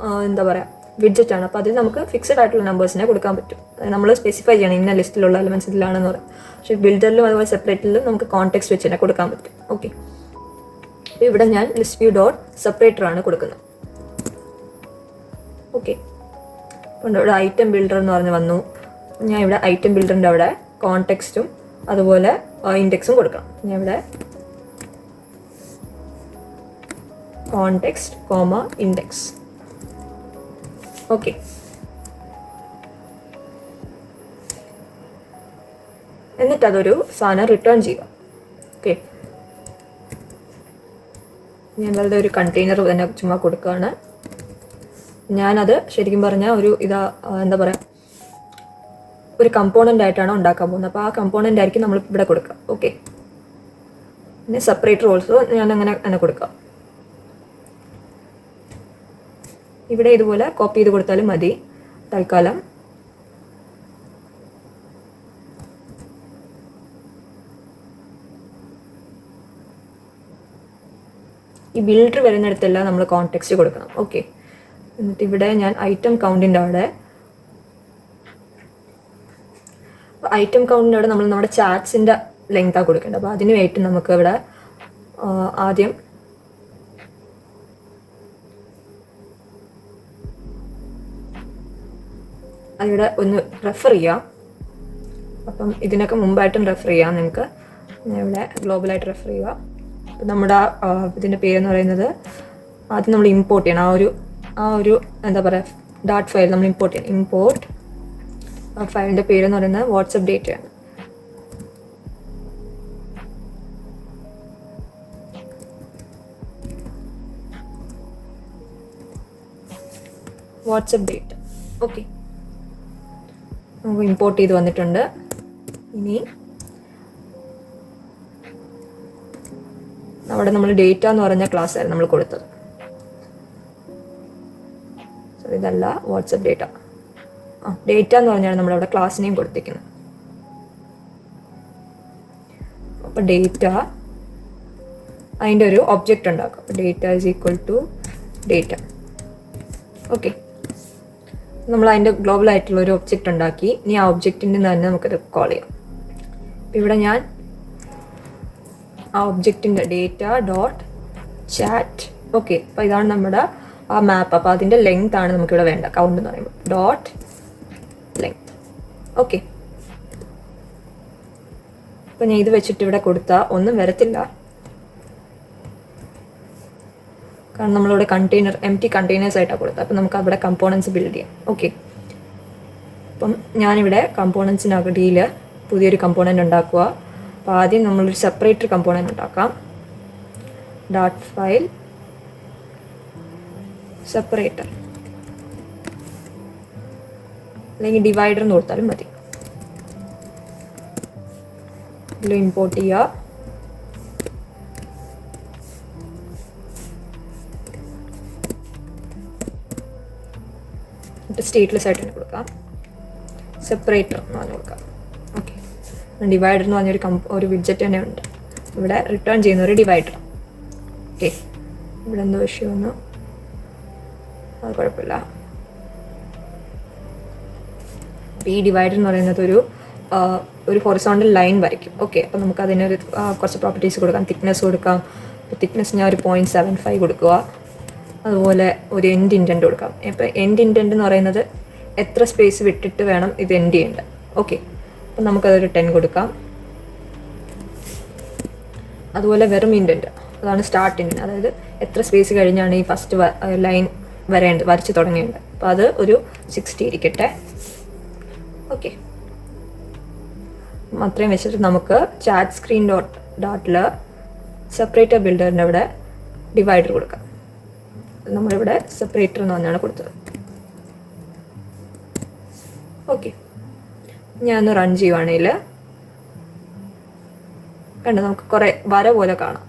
എന്താ പറയുക വിഡ്ജറ്റാണ്. അപ്പോൾ അതിൽ നമുക്ക് ഫിക്സഡ് ആയിട്ടുള്ള നമ്പേഴ്സിനെ കൊടുക്കാൻ പറ്റും. നമ്മൾ സ്പെസിഫൈ ചെയ്യണം ഇന്ന ലിസ്റ്റിലുള്ള എലമെൻറ്റ്സ് ഇതിലാണെന്ന് പറയും. പക്ഷേ ബിൽഡറിലും അതുപോലെ സെപ്പറേറ്റിലും നമുക്ക് കോൺടെക്സ്റ്റ് വെച്ച് തന്നെ കൊടുക്കാൻ പറ്റും. ഓക്കെ, അപ്പോൾ ഇവിടെ ഞാൻ ലിസ്റ്റ് വ്യൂ ഡോട്ട് സെപ്പറേറ്റർ ആണ് കൊടുക്കുന്നത്. ഓക്കെ, അപ്പോൾ ഇവിടെ ഐറ്റം ബിൽഡർ എന്ന് പറഞ്ഞ് വന്നു. ഞാൻ ഇവിടെ ഐറ്റം ബിൽഡറിൻ്റെ അവിടെ കോൺടെക്സ്റ്റും അതുപോലെ ഇൻഡെക്സും കൊടുക്കണം. ഞാൻ ഇവിടെ കോൺടെക്സ്റ്റ് കോമ ഇൻഡെക്സ്. ഓക്കെ, എന്നിട്ട് അതൊരു സാധനം റിട്ടേൺ ചെയ്യുക. ഓക്കെ, ഞാൻ വെറുതെ ഒരു കണ്ടെയ്നർ തന്നെ ചുമ്മാ കൊടുക്കുകയാണ്. ഞാനത് ശരിക്കും പറഞ്ഞാൽ ഒരു എന്താ പറയുക ഒരു കമ്പോണൻ്റ് ആയിട്ടാണ് ഉണ്ടാക്കാൻ പോകുന്നത്. അപ്പോൾ ആ കമ്പോണൻ്റ് ആയിരിക്കും നമ്മൾ ഇവിടെ കൊടുക്കുക. ഓക്കെ, പിന്നെ സെപ്പറേറ്റർ ഓൾസോ ഞാൻ അങ്ങനെ കൊടുക്കാം. ഇവിടെ ഇതുപോലെ കോപ്പി ചെയ്ത് കൊടുത്താലും മതി തൽക്കാലം. ഈ ബിൽഡർ വരുന്നിടത്തെല്ലാം നമ്മൾ കോൺടെക്സ്റ്റ് കൊടുക്കണം. ഓക്കെ, എന്നിട്ട് ഇവിടെ ഞാൻ ഐറ്റം കൗണ്ടിൻ്റെ അവിടെ നമ്മൾ നമ്മുടെ ചാറ്റ്സിൻ്റെ ലെങ്താണ് കൊടുക്കേണ്ടത്. അപ്പോൾ അതിന് വേണ്ടി നമുക്ക് ഇവിടെ ആദ്യം അതിവിടെ ഒന്ന് റെഫർ ചെയ്യാം. അപ്പം ഇതിനൊക്കെ മുമ്പായിട്ടും റെഫർ ചെയ്യാം നിങ്ങൾക്ക്. ഞാൻ ഇവിടെ ഗ്ലോബലായിട്ട് റെഫർ ചെയ്യുക. അപ്പം നമ്മുടെ ഇതിൻ്റെ പേരെന്ന് പറയുന്നത് ആദ്യം നമ്മൾ ഇമ്പോർട്ട് ചെയ്യണം. ആ ഒരു എന്താ പറയുക ഡാറ്റ് ഫയൽ നമ്മൾ ഇമ്പോർട്ട് ചെയ്യണം. ഇമ്പോർട്ട് ആ ഫയലിൻ്റെ പേരെന്ന് പറയുന്നത് വാട്സപ്പ് ഡേറ്റയാണ്. WhatsApp data. ഓക്കെ, നമുക്ക് ഇമ്പോർട്ട് ചെയ്ത് വന്നിട്ടുണ്ട്. ഇനി അവിടെ നമ്മൾ ഡേറ്റ എന്ന് പറഞ്ഞ ക്ലാസ് ആയിരുന്നു നമ്മൾ കൊടുത്തത്. സോറി, ഇതല്ല വാട്സപ്പ് ഡേറ്റ. ഡേറ്റ എന്ന് പറഞ്ഞാണ് നമ്മളവിടെ ക്ലാസ് നെയിം കൊടുത്തിരിക്കുന്നത്. അപ്പോൾ ഡേറ്റ അതിൻ്റെ ഒരു ഒബ്ജക്റ്റ് ഉണ്ടാക്കും. അപ്പോൾ data is equal to data. Okay, നമ്മൾ അതിൻ്റെ ഗ്ലോബലായിട്ടുള്ള ഒരു ഒബ്ജക്റ്റ് ഉണ്ടാക്കി. ഇനി ആ ഒബ്ജക്റ്റിൻ്റെ തന്നെ നമുക്കത് കോൾ ചെയ്യാം. അപ്പോൾ ഇവിടെ ഞാൻ ആ ഒബ്ജക്റ്റിൻ്റെ ഡേറ്റ ഡോട്ട് ചാറ്റ്. ഓക്കെ, അപ്പോൾ ഇതാണ് നമ്മുടെ ആ മാപ്പ്. അപ്പോൾ അതിൻ്റെ ലെങ്ത് ആണ് നമുക്കിവിടെ വേണ്ട. കൗണ്ട് എന്ന് പറയുമ്പോൾ ഡോട്ട് ലെങ്ത്. ഓക്കെ, അപ്പോൾ ഞാൻ ഇത് വെച്ചിട്ട് ഇവിടെ കൊടുത്താൽ ഒന്നും വരത്തില്ല. കാരണം നമ്മളിവിടെ എംപ്റ്റി കണ്ടെയ്നേഴ്സ് ആയിട്ടാണ് കൊടുത്തത്. അപ്പം നമുക്ക് അവിടെ കമ്പോണൻസ് ബിൽഡ് ചെയ്യാം. ഓക്കെ, അപ്പം ഞാനിവിടെ കമ്പോണൻസിനടിയിൽ പുതിയൊരു കമ്പോണൻ്റ് ഉണ്ടാക്കുക. അപ്പോൾ ആദ്യം നമ്മളൊരു സെപ്പറേറ്റർ കമ്പോണൻ്റ് ഉണ്ടാക്കാം. ഡാറ്റ് ഫയൽ സെപ്പറേറ്റർ അല്ലെങ്കിൽ ഡിവൈഡർ എന്ന് കൊടുത്താലും മതി. ഇതിൽ ഇമ്പോർട്ട് ചെയ്യുക. സ്റ്റേറ്റ്ലെസ് ആയിട്ട് തന്നെ കൊടുക്കാം. സെപ്പറേറ്റർ എന്ന് പറഞ്ഞ് കൊടുക്കാം. ഓക്കെ, ഡിവൈഡർ എന്ന് പറഞ്ഞൊരു വിഡ്ജറ്റ് തന്നെ ഉണ്ട്. ഇവിടെ റിട്ടേൺ ചെയ്യുന്ന ഒരു ഡിവൈഡർ. ഓക്കെ, ഇവിടെ എന്തോ ഇഷ്യൂ വന്നു, അത് കുഴപ്പമില്ല. ഈ ഡിവൈഡർ എന്ന് പറയുന്നത് ഒരു ഹൊറിസോണ്ടൽ ലൈൻ വരയ്ക്കും. ഓക്കെ, അപ്പോൾ നമുക്ക് അതിനൊരു കുറച്ച് പ്രോപ്പർട്ടീസ് കൊടുക്കാം. തിക്നെസ് കൊടുക്കാം. തിക്നെസ് ഞാൻ ഒരു 0.75 കൊടുക്കുക. അതുപോലെ ഒരു എൻഡ് ഇൻറ്റൻറ്റ് കൊടുക്കാം. ഇപ്പോൾ എൻഡ് ഇൻറ്റൻറ്റ് എന്ന് പറയുന്നത് എത്ര സ്പേസ് വിട്ടിട്ട് വേണം ഇത് എൻഡ് ചെയ്യേണ്ടത്. ഓക്കെ, അപ്പം നമുക്കതൊരു 10 കൊടുക്കാം. അതുപോലെ വെറും ഇൻറ്റൻറ്റ്, അതാണ് സ്റ്റാർട്ട് ഇൻറ്റൻറ്റ്. അതായത് എത്ര സ്പേസ് കഴിഞ്ഞാണ് ഈ ഫസ്റ്റ് ലൈൻ വരച്ച് തുടങ്ങേണ്ടത്. അപ്പോൾ അത് ഒരു 60 ഇരിക്കട്ടെ. ഓക്കെ, അത്രയും വെച്ചിട്ട് നമുക്ക് ചാറ്റ് സ്ക്രീൻ ഡോട്ടിൽ സെപ്പറേറ്റർ ബിൽഡറിൻ്റെ അവിടെ ഡിവൈഡർ കൊടുക്കാം. നമ്മളിവിടെ സെപ്പറേറ്റർ എന്ന് പറഞ്ഞാണ് കൊടുത്തത്. ഓക്കെ, ഞാനൊന്ന് റൺ ചെയ്യുവാണെങ്കിൽ കണ്ടോ, നമുക്ക് കുറേ വര പോലെ കാണാം,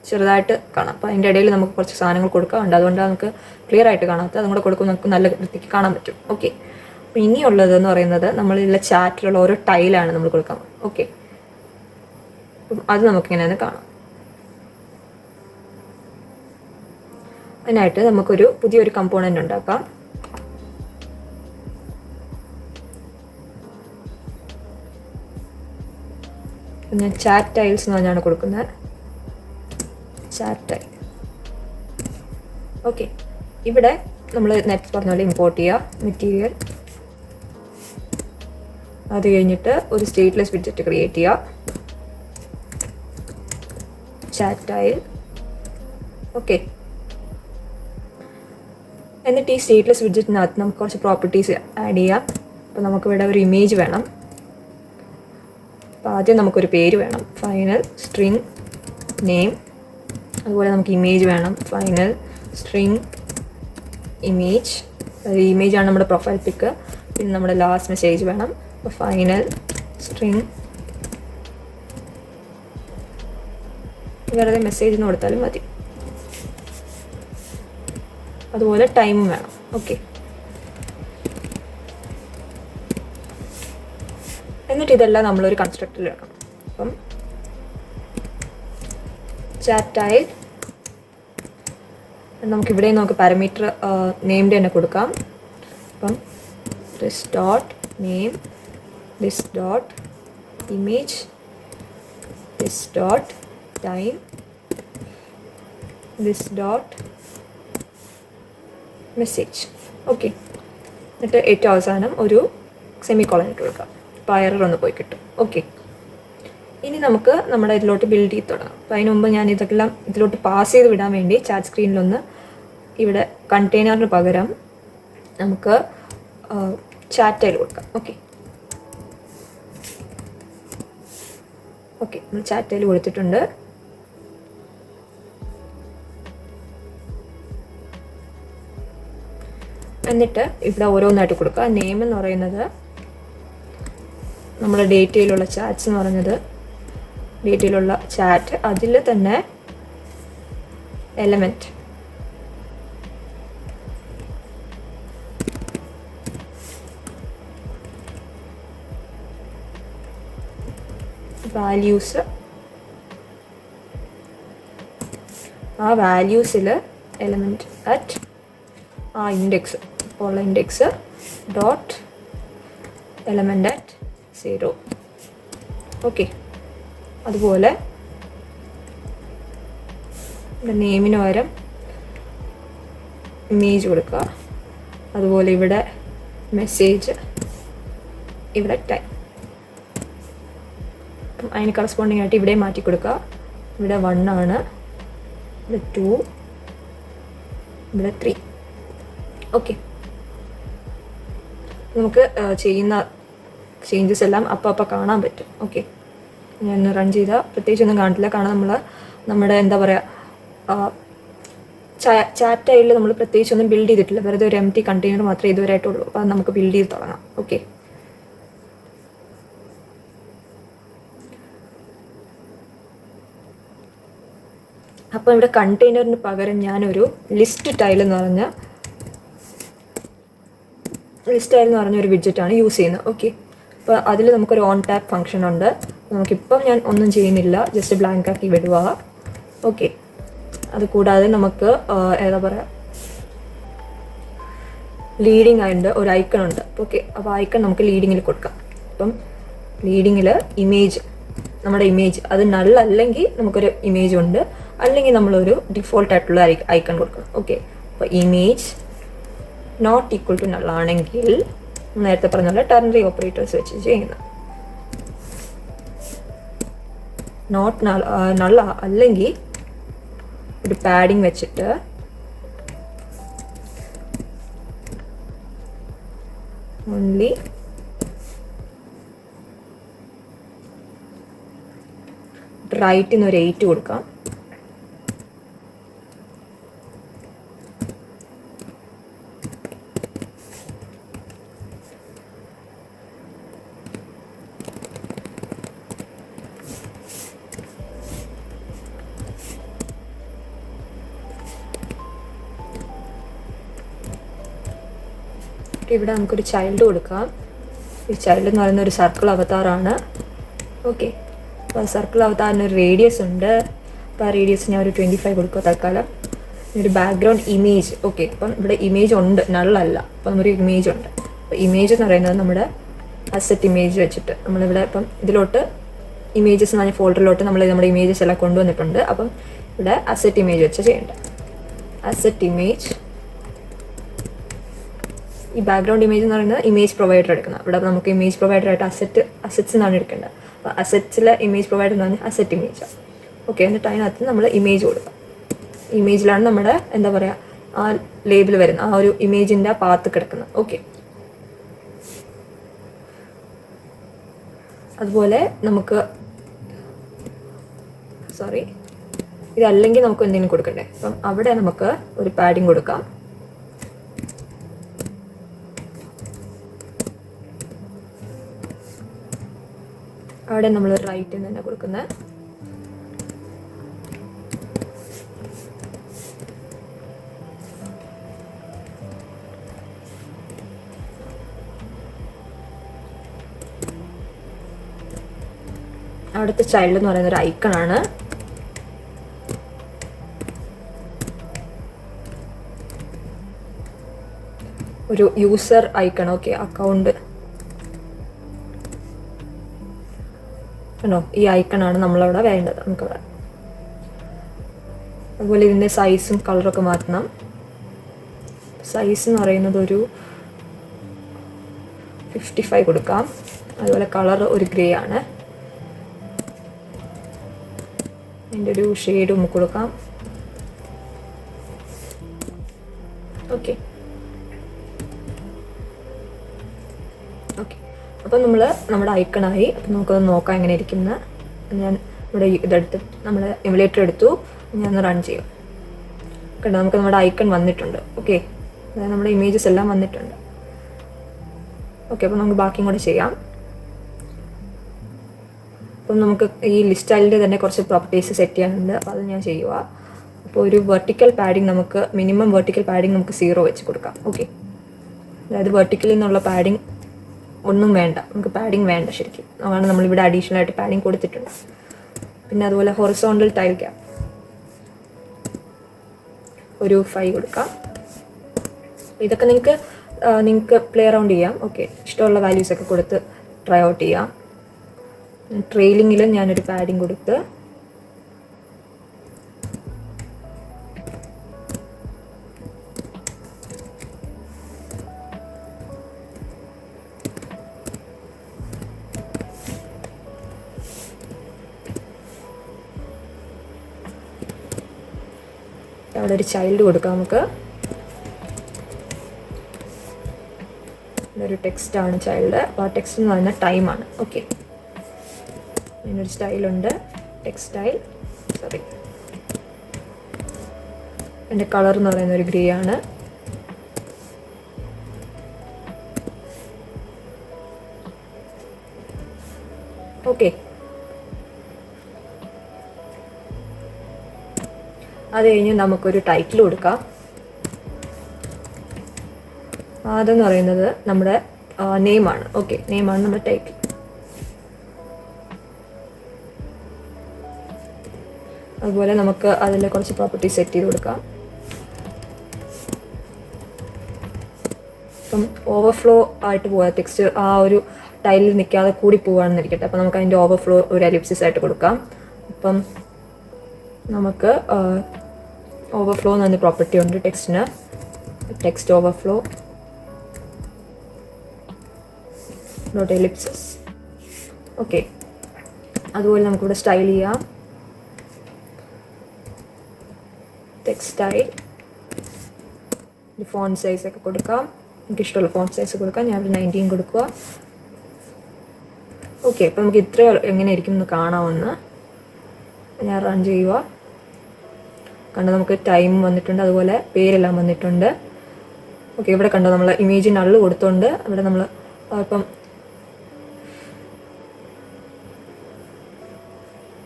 ചെറുതായിട്ട് കാണാം. അപ്പോൾ അതിൻ്റെ ഇടയിൽ നമുക്ക് കുറച്ച് സാധനങ്ങൾ കൊടുക്കാറുണ്ട്. അതുകൊണ്ട് നമുക്ക് ക്ലിയർ ആയിട്ട് കാണാത്തത്. അതും കൂടെ കൊടുക്കുമ്പോൾ നമുക്ക് നല്ല വൃത്തിക്ക് കാണാൻ പറ്റും. ഓക്കെ, അപ്പോൾ ഇനിയുള്ളതെന്ന് പറയുന്നത് നമ്മളുള്ള ചാറ്റിലുള്ള ഓരോ ടൈലാണ് നമ്മൾ കൊടുക്കാൻ. ഓക്കെ, അപ്പം അത് നമുക്കിങ്ങനെ കാണാം. അതിനായിട്ട് നമുക്കൊരു പുതിയൊരു കമ്പോണൻ്റ് ഉണ്ടാക്കാം. ഞാൻ ചാറ്റ് ടൈൽസ് എന്ന് പറഞ്ഞാണ് കൊടുക്കുന്നത്. Chat tile. ഓക്കെ, ഇവിടെ നമ്മൾ നേരത്തെ പറഞ്ഞ പോലെ ഇമ്പോർട്ട് ചെയ്യുക മെറ്റീരിയൽ. അത് കഴിഞ്ഞിട്ട് ഒരു സ്റ്റേറ്റ്ലെസ് വിഡ്ജറ്റ് ക്രിയേറ്റ് ചെയ്യുക. Chat tile. ഓക്കെ, എന്നിട്ട് ഈ സ്റ്റേറ്റ്ലെസ് വിഡ്ജറ്റിനകത്ത് നമുക്ക് കുറച്ച് പ്രോപ്പർട്ടീസ് ആഡ് ചെയ്യാം. അപ്പോൾ നമുക്കിവിടെ ഒരു ഇമേജ് വേണം. അപ്പോൾ ആദ്യം നമുക്കൊരു പേര് വേണം, ഫൈനൽ സ്ട്രിങ് നെയിം. അതുപോലെ നമുക്ക് ഇമേജ് വേണം, ഫൈനൽ സ്ട്രിങ് ഇമേജ്. ഇമേജാണ് നമ്മുടെ പ്രൊഫൈൽ പിക്ക്. പിന്നെ നമ്മുടെ ലാസ്റ്റ് മെസ്സേജ് വേണം. അപ്പോൾ ഫൈനൽ സ്ട്രിങ്, വെറുതെ മെസ്സേജ് എന്ന് കൊടുത്താലും മതി. അതുപോലെ ടൈമും വേണം. ഓക്കെ, എന്നിട്ട് ഇതെല്ലാം നമ്മളൊരു കൺസ്ട്രക്ടറിൽ ഇടണം. അപ്പം ചാറ്റ് ടൈൽ നമുക്കിവിടെ നമുക്ക് പാരാമീറ്റർ നെയിംഡ് തന്നെ കൊടുക്കാം. അപ്പം this dot name, this dot image, this dot time, this dot message. Okay, എന്നിട്ട് ഏറ്റവും അവസാനം ഒരു സെമിക്കോളൻ ഇട്ട് കൊടുക്കാം. അപ്പോൾ എറർ ഒന്ന് പോയി കിട്ടും. ഓക്കെ, ഇനി നമുക്ക് നമ്മുടെ ഇതിലോട്ട് ബിൽഡ് ചെയ്ത് തുടങ്ങാം. അപ്പോൾ അതിന് മുമ്പ് ഞാൻ ഇതെല്ലാം ഇതിലോട്ട് പാസ് ചെയ്ത് വിടാൻ വേണ്ടി ചാറ്റ് സ്ക്രീനിലൊന്ന് ഇവിടെ കണ്ടെയ്നറിന് പകരം നമുക്ക് ചാറ്റ് ടൈൽ കൊടുക്കാം. ഓക്കെ, നമ്മൾ ചാറ്റ് ടൈൽ കൊടുത്തിട്ടുണ്ട്. എന്നിട്ട് ഇവിടെ ഓരോന്നായിട്ട് കൊടുക്കുക. നെയിം എന്ന് പറയുന്നത് നമ്മുടെ ഡേറ്റയിലുള്ള ചാറ്റ്സ് എന്ന് പറയുന്നത് ഡേറ്റയിലുള്ള ചാറ്റ്, അതിൽ തന്നെ എലമെൻറ്റ്, വാല്യൂസ്, ആ വാല്യൂസിൽ എലമെൻറ്റ് അറ്റ് ആ ഇൻഡെക്സ് ഉള്ള index dot element at 0. Okay, അതുപോലെ നെയിമിന് പകരം ഇമേജ് കൊടുക്കുക. അതുപോലെ ഇവിടെ മെസ്സേജ്, ഇവിടെ ടൈം. അപ്പം അതിന് കറസ്പോണ്ടിങ് ആയിട്ട് ഇവിടെ മാറ്റി കൊടുക്കുക. ഇവിടെ 1 ആണ്, ഇവിടെ 2, ഇവിടെ 3. ഓക്കെ, നമുക്ക് ചെയ്യുന്ന ചേഞ്ചസ് എല്ലാം അപ്പം കാണാൻ പറ്റും. ഓക്കെ, ഞാൻ റൺ ചെയ്താൽ പ്രത്യേകിച്ചൊന്നും കാണില്ല. കാരണം നമ്മുടെ എന്താ പറയുക, ചാറ്റ് ടൈലിൽ നമ്മൾ പ്രത്യേകിച്ചൊന്നും ബിൽഡ് ചെയ്തിട്ടില്ല. വെറുതെ ഒരു എംപ്റ്റി കണ്ടെയ്നർ മാത്രമേ ഇതുവരെയായിട്ടുള്ളൂ. അപ്പോൾ അത് നമുക്ക് ബിൽഡ് ചെയ്ത് തുടങ്ങാം. ഓക്കെ, അപ്പോൾ ഇവിടെ കണ്ടെയ്നറിന് പകരം ഞാനൊരു ലിസ്റ്റ് ടൈൽ എന്ന് പറഞ്ഞ ഒരു വിഡ്ജറ്റാണ് യൂസ് ചെയ്യുന്നത്. ഓക്കെ, അപ്പോൾ അതിൽ നമുക്കൊരു ഓൺ ടാപ്പ് ഫംഗ്ഷൻ ഉണ്ട്. നമുക്കിപ്പം ഞാൻ ഒന്നും ചെയ്യുന്നില്ല, ജസ്റ്റ് ബ്ലാങ്ക് ആക്കി വിടുക. ഓക്കെ, അതുകൂടാതെ നമുക്ക് ഏതാ പറയുക, ലീഡിങ് ആയിട്ട് ഒരു ഐക്കൺ ഉണ്ട്. ഓക്കെ, അപ്പോൾ ഐക്കൺ നമുക്ക് ലീഡിങ്ങിൽ കൊടുക്കാം. അപ്പം ലീഡിങ്ങിൽ ഇമേജ്, നമ്മുടെ ഇമേജ് അത് നൾ അല്ലെങ്കിൽ നമുക്കൊരു ഇമേജ് ഉണ്ട്, അല്ലെങ്കിൽ നമ്മളൊരു ഡിഫോൾട്ട് ആയിട്ടുള്ള ഐക്കൺ കൊടുക്കണം. ഓക്കെ, അപ്പോൾ image not equal to null ആണെങ്കിൽ നേരത്തെ പറഞ്ഞ പോലെ ടെർണറി ഓപ്പറേറ്റേഴ്സ് വെച്ച് ചെയ്യുന്നത്. നോട്ട് നൾ അല്ലെങ്കിൽ ഒരു പാഡിങ് വെച്ചിട്ട് ഓൺലി റൈറ്റിന് ഒരു 8 കൊടുക്കാം. ഇവിടെ നമുക്കൊരു ചൈൽഡ് കൊടുക്കാം. ഈ ചൈൽഡ് എന്ന് പറയുന്ന ഒരു സർക്കിൾ അവതാറാണ്. ഓക്കെ, അപ്പോൾ സർക്കിൾ അവതാറിന് ഒരു റേഡിയസ് ഉണ്ട്. അപ്പോൾ ആ റേഡിയസ് ഞാൻ ഒരു 25 കൊടുക്കുക തൽക്കാലം. ഒരു ബാക്ക്ഗ്രൗണ്ട് ഇമേജ്. ഓക്കെ, അപ്പം ഇവിടെ ഇമേജ് ഉണ്ട്, നള്ളല്ല. അപ്പം ഒരു ഇമേജ് ഉണ്ട്. അപ്പോൾ ഇമേജ് എന്ന് പറയുന്നത് നമ്മുടെ അസറ്റ് ഇമേജ് വെച്ചിട്ട് നമ്മളിവിടെ ഇപ്പം ഇതിലോട്ട് ഇമേജസ് എന്ന് പറഞ്ഞ ഫോൾഡറിലോട്ട് നമ്മുടെ ഇമേജസ് എല്ലാം കൊണ്ടുവന്നിട്ടുണ്ട്. അപ്പം ഇവിടെ അസറ്റ് ഇമേജ് വെച്ച് ചെയ്യേണ്ട. അസറ്റ് ഇമേജ്, ഈ ബാക്ക്ഗ്രൗണ്ട് ഇമേജ് എന്ന് പറയുന്നത് ഇമേജ് പ്രൊവൈഡർ എടുക്കുന്നത്. ഇവിടെ നമുക്ക് ഇമേജ് പ്രൊവൈഡറായിട്ട് അസറ്റ്സ് എന്നാണ് എടുക്കേണ്ടത്. അപ്പോൾ അസറ്റ്സിലെ ഇമേജ് പ്രൊവൈഡർ എന്ന് പറഞ്ഞാൽ അസറ്റ് ഇമേജാണ്. ഓക്കെ, എന്നിട്ട് അതിനകത്ത് നമ്മൾ ഇമേജ് കൊടുക്കുക. ഇമേജിലാണ് നമ്മുടെ എന്താ പറയുക ആ ലേബിൾ വരുന്നത്, ആ ഒരു ഇമേജിൻ്റെ പാത്ത് കിടക്കുന്നത്. ഓക്കെ, അതുപോലെ നമുക്ക് ഇതല്ലെങ്കിൽ നമുക്ക് എന്തെങ്കിലും കൊടുക്കണ്ടേ. അപ്പം അവിടെ നമുക്ക് ഒരു പാഡിങ് കൊടുക്കാം. അവിടെ നമ്മൾ റൈറ്റ് തന്നെ കൊടുക്കുന്നത്. അവിടുത്തെ ചൈൽഡ് എന്ന് പറയുന്ന ഒരു ഐക്കണാണ്. ഒരു യൂസർ ഐക്കൺ. ഓക്കെ, അക്കൗണ്ട് കണ്ടോ, ഈ ഐക്കണാണ് നമ്മളവിടെ വേണ്ടത് നമുക്കവിടെ. അതുപോലെ ഇതിൻ്റെ സൈസും കളറൊക്കെ മാറ്റണം. സൈസ് എന്ന് പറയുന്നത് ഒരു 55 കൊടുക്കാം. അതുപോലെ കളർ ഒരു ഗ്രേ ആണ്. അതിൻ്റെ ഒരു ഷെയ്ഡ് നമുക്ക് കൊടുക്കാം. ഓക്കെ ഓക്കെ, അപ്പം നമ്മുടെ ഐക്കണായി. അപ്പം നമുക്കത് നോക്കാം എങ്ങനെ ഇരിക്കുന്ന. ഞാൻ ഇവിടെ ഇതെടുത്ത് നമ്മുടെ എമുലേറ്റർ എടുത്തു, ഞാൻ ഒന്ന് റൺ ചെയ്യും. കണ്ടോ, നമുക്ക് നമ്മുടെ ഐക്കൺ വന്നിട്ടുണ്ട്. ഓക്കെ, അതായത് നമ്മുടെ ഇമേജസ് എല്ലാം വന്നിട്ടുണ്ട്. ഓക്കെ, അപ്പോൾ നമുക്ക് ബാക്കിയും കൂടെ ചെയ്യാം. അപ്പം നമുക്ക് ഈ ലിസ്റ്റ് സ്റ്റൈലിൻ്റെ തന്നെ കുറച്ച് പ്രോപ്പർട്ടീസ് സെറ്റ് ചെയ്യാനുണ്ട്. അപ്പോൾ അത് ഞാൻ ചെയ്യുക. അപ്പോൾ ഒരു വെർട്ടിക്കൽ പാഡിങ് നമുക്ക് മിനിമം വെർട്ടിക്കൽ പാഡിങ് നമുക്ക് 0 വെച്ച് കൊടുക്കാം. ഓക്കെ, അതായത് വെർട്ടിക്കലിൽ നിന്നുള്ള പാഡിങ് ഒന്നും വേണ്ട, നമുക്ക് പാഡിങ് വേണ്ട ശരിക്കും. അതാണ് നമ്മളിവിടെ അഡീഷണൽ ആയിട്ട് പാഡിങ് കൊടുത്തിട്ടുണ്ട്. പിന്നെ അതുപോലെ ഹൊറിസോണ്ടൽ ടൈൽ ഗ്യാപ്പ് ഒരു 5 കൊടുക്കാം. ഇതൊക്കെ നിങ്ങൾക്ക് പ്ലേ അറൗണ്ട് ചെയ്യാം. ഓക്കെ, ഇഷ്ടമുള്ള വാല്യൂസൊക്കെ കൊടുത്ത് ട്രൈ ഔട്ട് ചെയ്യാം. ട്രെയിലിങ്ങിൽ ഞാനൊരു പാഡിങ് കൊടുത്ത് അവിടെ ഒരു ചൈൽഡ് കൊടുക്കാം നമുക്ക്. ഇതൊരു ടെക്സ്റ്റാണ് ചൈൽഡ്. അപ്പോൾ ആ ടെക്സ്റ്റ് എന്ന് പറയുന്ന ടൈമാണ്. ഓക്കെ, ഇതിനൊരു സ്റ്റൈലുണ്ട്, ടെക്സ്റ്റൈൽ. എൻ്റെ കളർ എന്ന് പറയുന്ന ഒരു ഗ്രേ ആണ്. ഓക്കെ, അത് കഴിഞ്ഞ് നമുക്കൊരു ടൈറ്റിൽ കൊടുക്കാം. അതെന്ന് പറയുന്നത് നമ്മുടെ നെയിമാണ്. ഓക്കെ, നെയിമാണ് നമ്മുടെ ടൈറ്റിൽ. അതുപോലെ നമുക്ക് അതിൽ കുറച്ച് പ്രോപ്പർട്ടി സെറ്റ് ചെയ്ത് കൊടുക്കാം. ഇപ്പം ഓവർഫ്ലോ ആയിട്ട് പോകാം ടെക്സ്റ്റ്, ആ ഒരു ടൈലിൽ നിൽക്കാതെ കൂടി പോവുകയാണെന്നിരിക്കട്ടെ. അപ്പം നമുക്ക് അതിൻ്റെ ഓവർഫ്ലോ ഒരു എലിപ്സിസ് ആയിട്ട് കൊടുക്കാം. അപ്പം നമുക്ക് ഓവർഫ്ലോ എന്ന് പറഞ്ഞ പ്രോപ്പർട്ടി ഉണ്ട് ടെക്സ്റ്റിന്. Text overflow dot ellipsis. Okay, അതുപോലെ നമുക്കിവിടെ സ്റ്റൈൽ ചെയ്യാം. ടെക്സ്റ്റൈൽ ഫോണ്ട് സൈസൊക്കെ കൊടുക്കാം. എനിക്ക് ഇഷ്ടമുള്ള ഫോണ്ട് സൈസ് കൊടുക്കാം. ഞാൻ 19 കൊടുക്കുക. ഓക്കെ, അപ്പോൾ നമുക്ക് ഇത്ര എങ്ങനെ ഇരിക്കും എന്ന് കാണാമെന്ന് ഞാൻ റൺ ചെയ്യുക. കണ്ടോ, നമുക്ക് ടൈം വന്നിട്ടുണ്ട്, അതുപോലെ പേരെല്ലാം വന്നിട്ടുണ്ട്. ഓക്കെ, ഇവിടെ കണ്ടോ നമ്മൾ ഇമേജ് നള്ള് കൊടുത്തോണ്ട് ഇവിടെ നമ്മൾ ഇപ്പം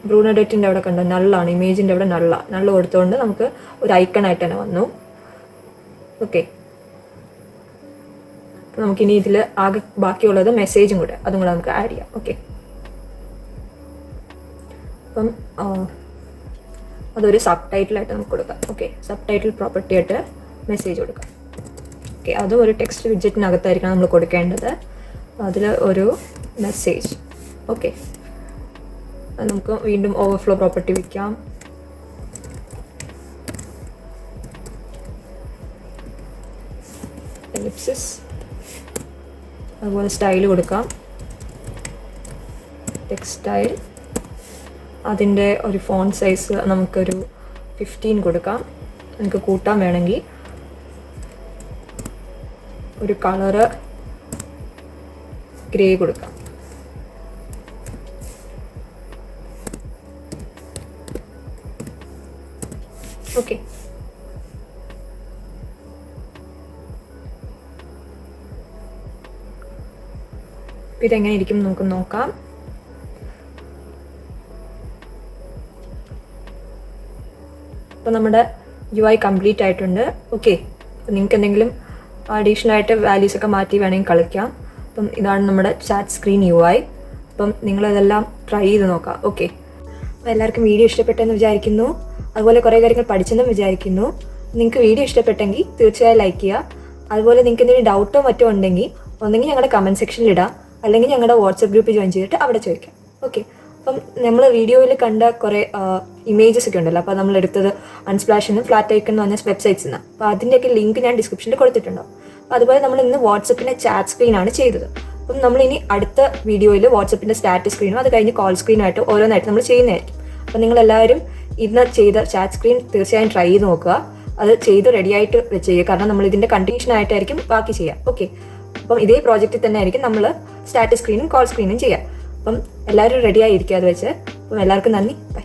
ബ്രൂണഡെറ്റിൻ്റെ അവിടെ കണ്ടോ നള്ളാണ്, ഇമേജിൻ്റെ അവിടെ നള്ള് കൊടുത്തുകൊണ്ട് നമുക്ക് ഒരു ഐക്കണായിട്ട് തന്നെ വന്നു. ഓക്കെ, അപ്പോൾ നമുക്കിനി ഇതിൽ ആകെ ബാക്കിയുള്ളത് മെസ്സേജും കൂടെ, അതും കൂടെ നമുക്ക് ആഡ് ചെയ്യാം. ഓക്കെ, അപ്പം അതൊരു സബ് ടൈറ്റിലായിട്ട് നമുക്ക് കൊടുക്കാം. ഓക്കെ, സബ് ടൈറ്റിൽ പ്രോപ്പർട്ടി ആയിട്ട് മെസ്സേജ് കൊടുക്കാം. ഓക്കെ, അതും ഒരു ടെക്സ്റ്റ് വിഡ്ജറ്റിനകത്തായിരിക്കണം നമ്മൾ കൊടുക്കേണ്ടത്. അതിൽ ഒരു മെസ്സേജ്. ഓക്കെ, നമുക്ക് വീണ്ടും ഓവർഫ്ലോ പ്രോപ്പർട്ടി വയ്ക്കാം. എലിപ്സിസ്, അതുപോലെ സ്റ്റൈൽ കൊടുക്കാം. ടെക്സ്റ്റൈൽ, അതിൻ്റെ ഒരു ഫോണ്ട് സൈസ് നമുക്കൊരു 15 കൊടുക്കാം. നമുക്ക് കൂട്ടാൻ വേണമെങ്കിൽ ഒരു കളറ് ഗ്രേ കൊടുക്കാം. ഓക്കെ, ഇതെങ്ങനെ ഇരിക്കും നമുക്ക് നോക്കാം. അപ്പോൾ നമ്മുടെ UI കംപ്ലീറ്റ് ആയിട്ടുണ്ട്. ഓക്കെ, അപ്പോൾ നിങ്ങൾക്ക് എന്തെങ്കിലും അഡീഷണൽ ആയിട്ട് വാല്യൂസ് ഒക്കെ മാറ്റി വേണമെങ്കിൽ കളിക്കാം. അപ്പം ഇതാണ് നമ്മുടെ ചാറ്റ് സ്ക്രീൻ UI. അപ്പം നിങ്ങളിതെല്ലാം ട്രൈ ചെയ്ത് നോക്കാം. ഓക്കെ, അപ്പോൾ എല്ലാവർക്കും വീഡിയോ ഇഷ്ടപ്പെട്ടെന്ന് വിചാരിക്കുന്നു. അതുപോലെ കുറേ കാര്യങ്ങൾ പഠിച്ചെന്നും വിചാരിക്കുന്നു. നിങ്ങൾക്ക് വീഡിയോ ഇഷ്ടപ്പെട്ടെങ്കിൽ തീർച്ചയായും ലൈക്ക് ചെയ്യുക. അതുപോലെ നിങ്ങൾക്ക് എന്തെങ്കിലും ഡൗട്ടോ മറ്റോ ഉണ്ടെങ്കിൽ ഒന്നെങ്കിൽ ഞങ്ങളുടെ കമൻറ്റ് സെക്ഷനിൽ ഇടാം, അല്ലെങ്കിൽ ഞങ്ങളുടെ വാട്സപ്പ് ഗ്രൂപ്പിൽ ജോയിൻ ചെയ്തിട്ട് അവിടെ ചോദിക്കാം. ഓക്കെ, അപ്പം നമ്മൾ വീഡിയോയിൽ കണ്ട കുറേ ഇമേജസ് ഒക്കെ ഉണ്ടല്ലോ. അപ്പോൾ നമ്മൾ എടുത്തത് അൺസ്പ്ലാഷെന്നും ഫ്ലാറ്റ് ഐക്കൺ എന്ന് പറഞ്ഞ വെബ്സൈറ്റ്സിൽ നിന്നാണ്. അപ്പോൾ അതിൻ്റെയൊക്കെ ലിങ്ക് ഞാൻ ഡിസ്ക്രിപ്ഷനിൽ കൊടുത്തിട്ടുണ്ടാവും. അപ്പോൾ അതുപോലെ നമ്മൾ ഇന്ന് വാട്സപ്പിൻ്റെ ചാറ്റ് സ്ക്രീനാണ് ചെയ്തത്. അപ്പം നമ്മളിനി അടുത്ത വീഡിയോയിൽ വാട്സപ്പിൻ്റെ സ്റ്റാറ്റസ് സ്ക്രീനും അത് കഴിഞ്ഞ് കോൾ സ്ക്രീനായിട്ട് ഓരോന്നായിട്ട് നമ്മൾ ചെയ്യുന്നതായിരിക്കും. അപ്പം നിങ്ങളെല്ലാവരും ഇന്ന് ചെയ്ത ചാറ്റ് സ്ക്രീൻ തീർച്ചയായും ട്രൈ ചെയ്ത് നോക്കുക. അത് ചെയ്ത് റെഡിയായിട്ട് വെച്ച് ചെയ്യുക, കാരണം നമ്മൾ ഇതിൻ്റെ കണ്ടീഷനായിട്ടായിരിക്കും ബാക്കി ചെയ്യുക. ഓക്കെ, അപ്പം ഇതേ പ്രോജക്റ്റിൽ തന്നെ ആയിരിക്കും നമ്മൾ സ്റ്റാറ്റസ് സ്ക്രീനും കോൾ സ്ക്രീനും ചെയ്യുക. അപ്പം എല്ലാവരും റെഡിയായിരിക്കുക അത് വെച്ച്. അപ്പം എല്ലാവർക്കും നന്ദി, ബൈ.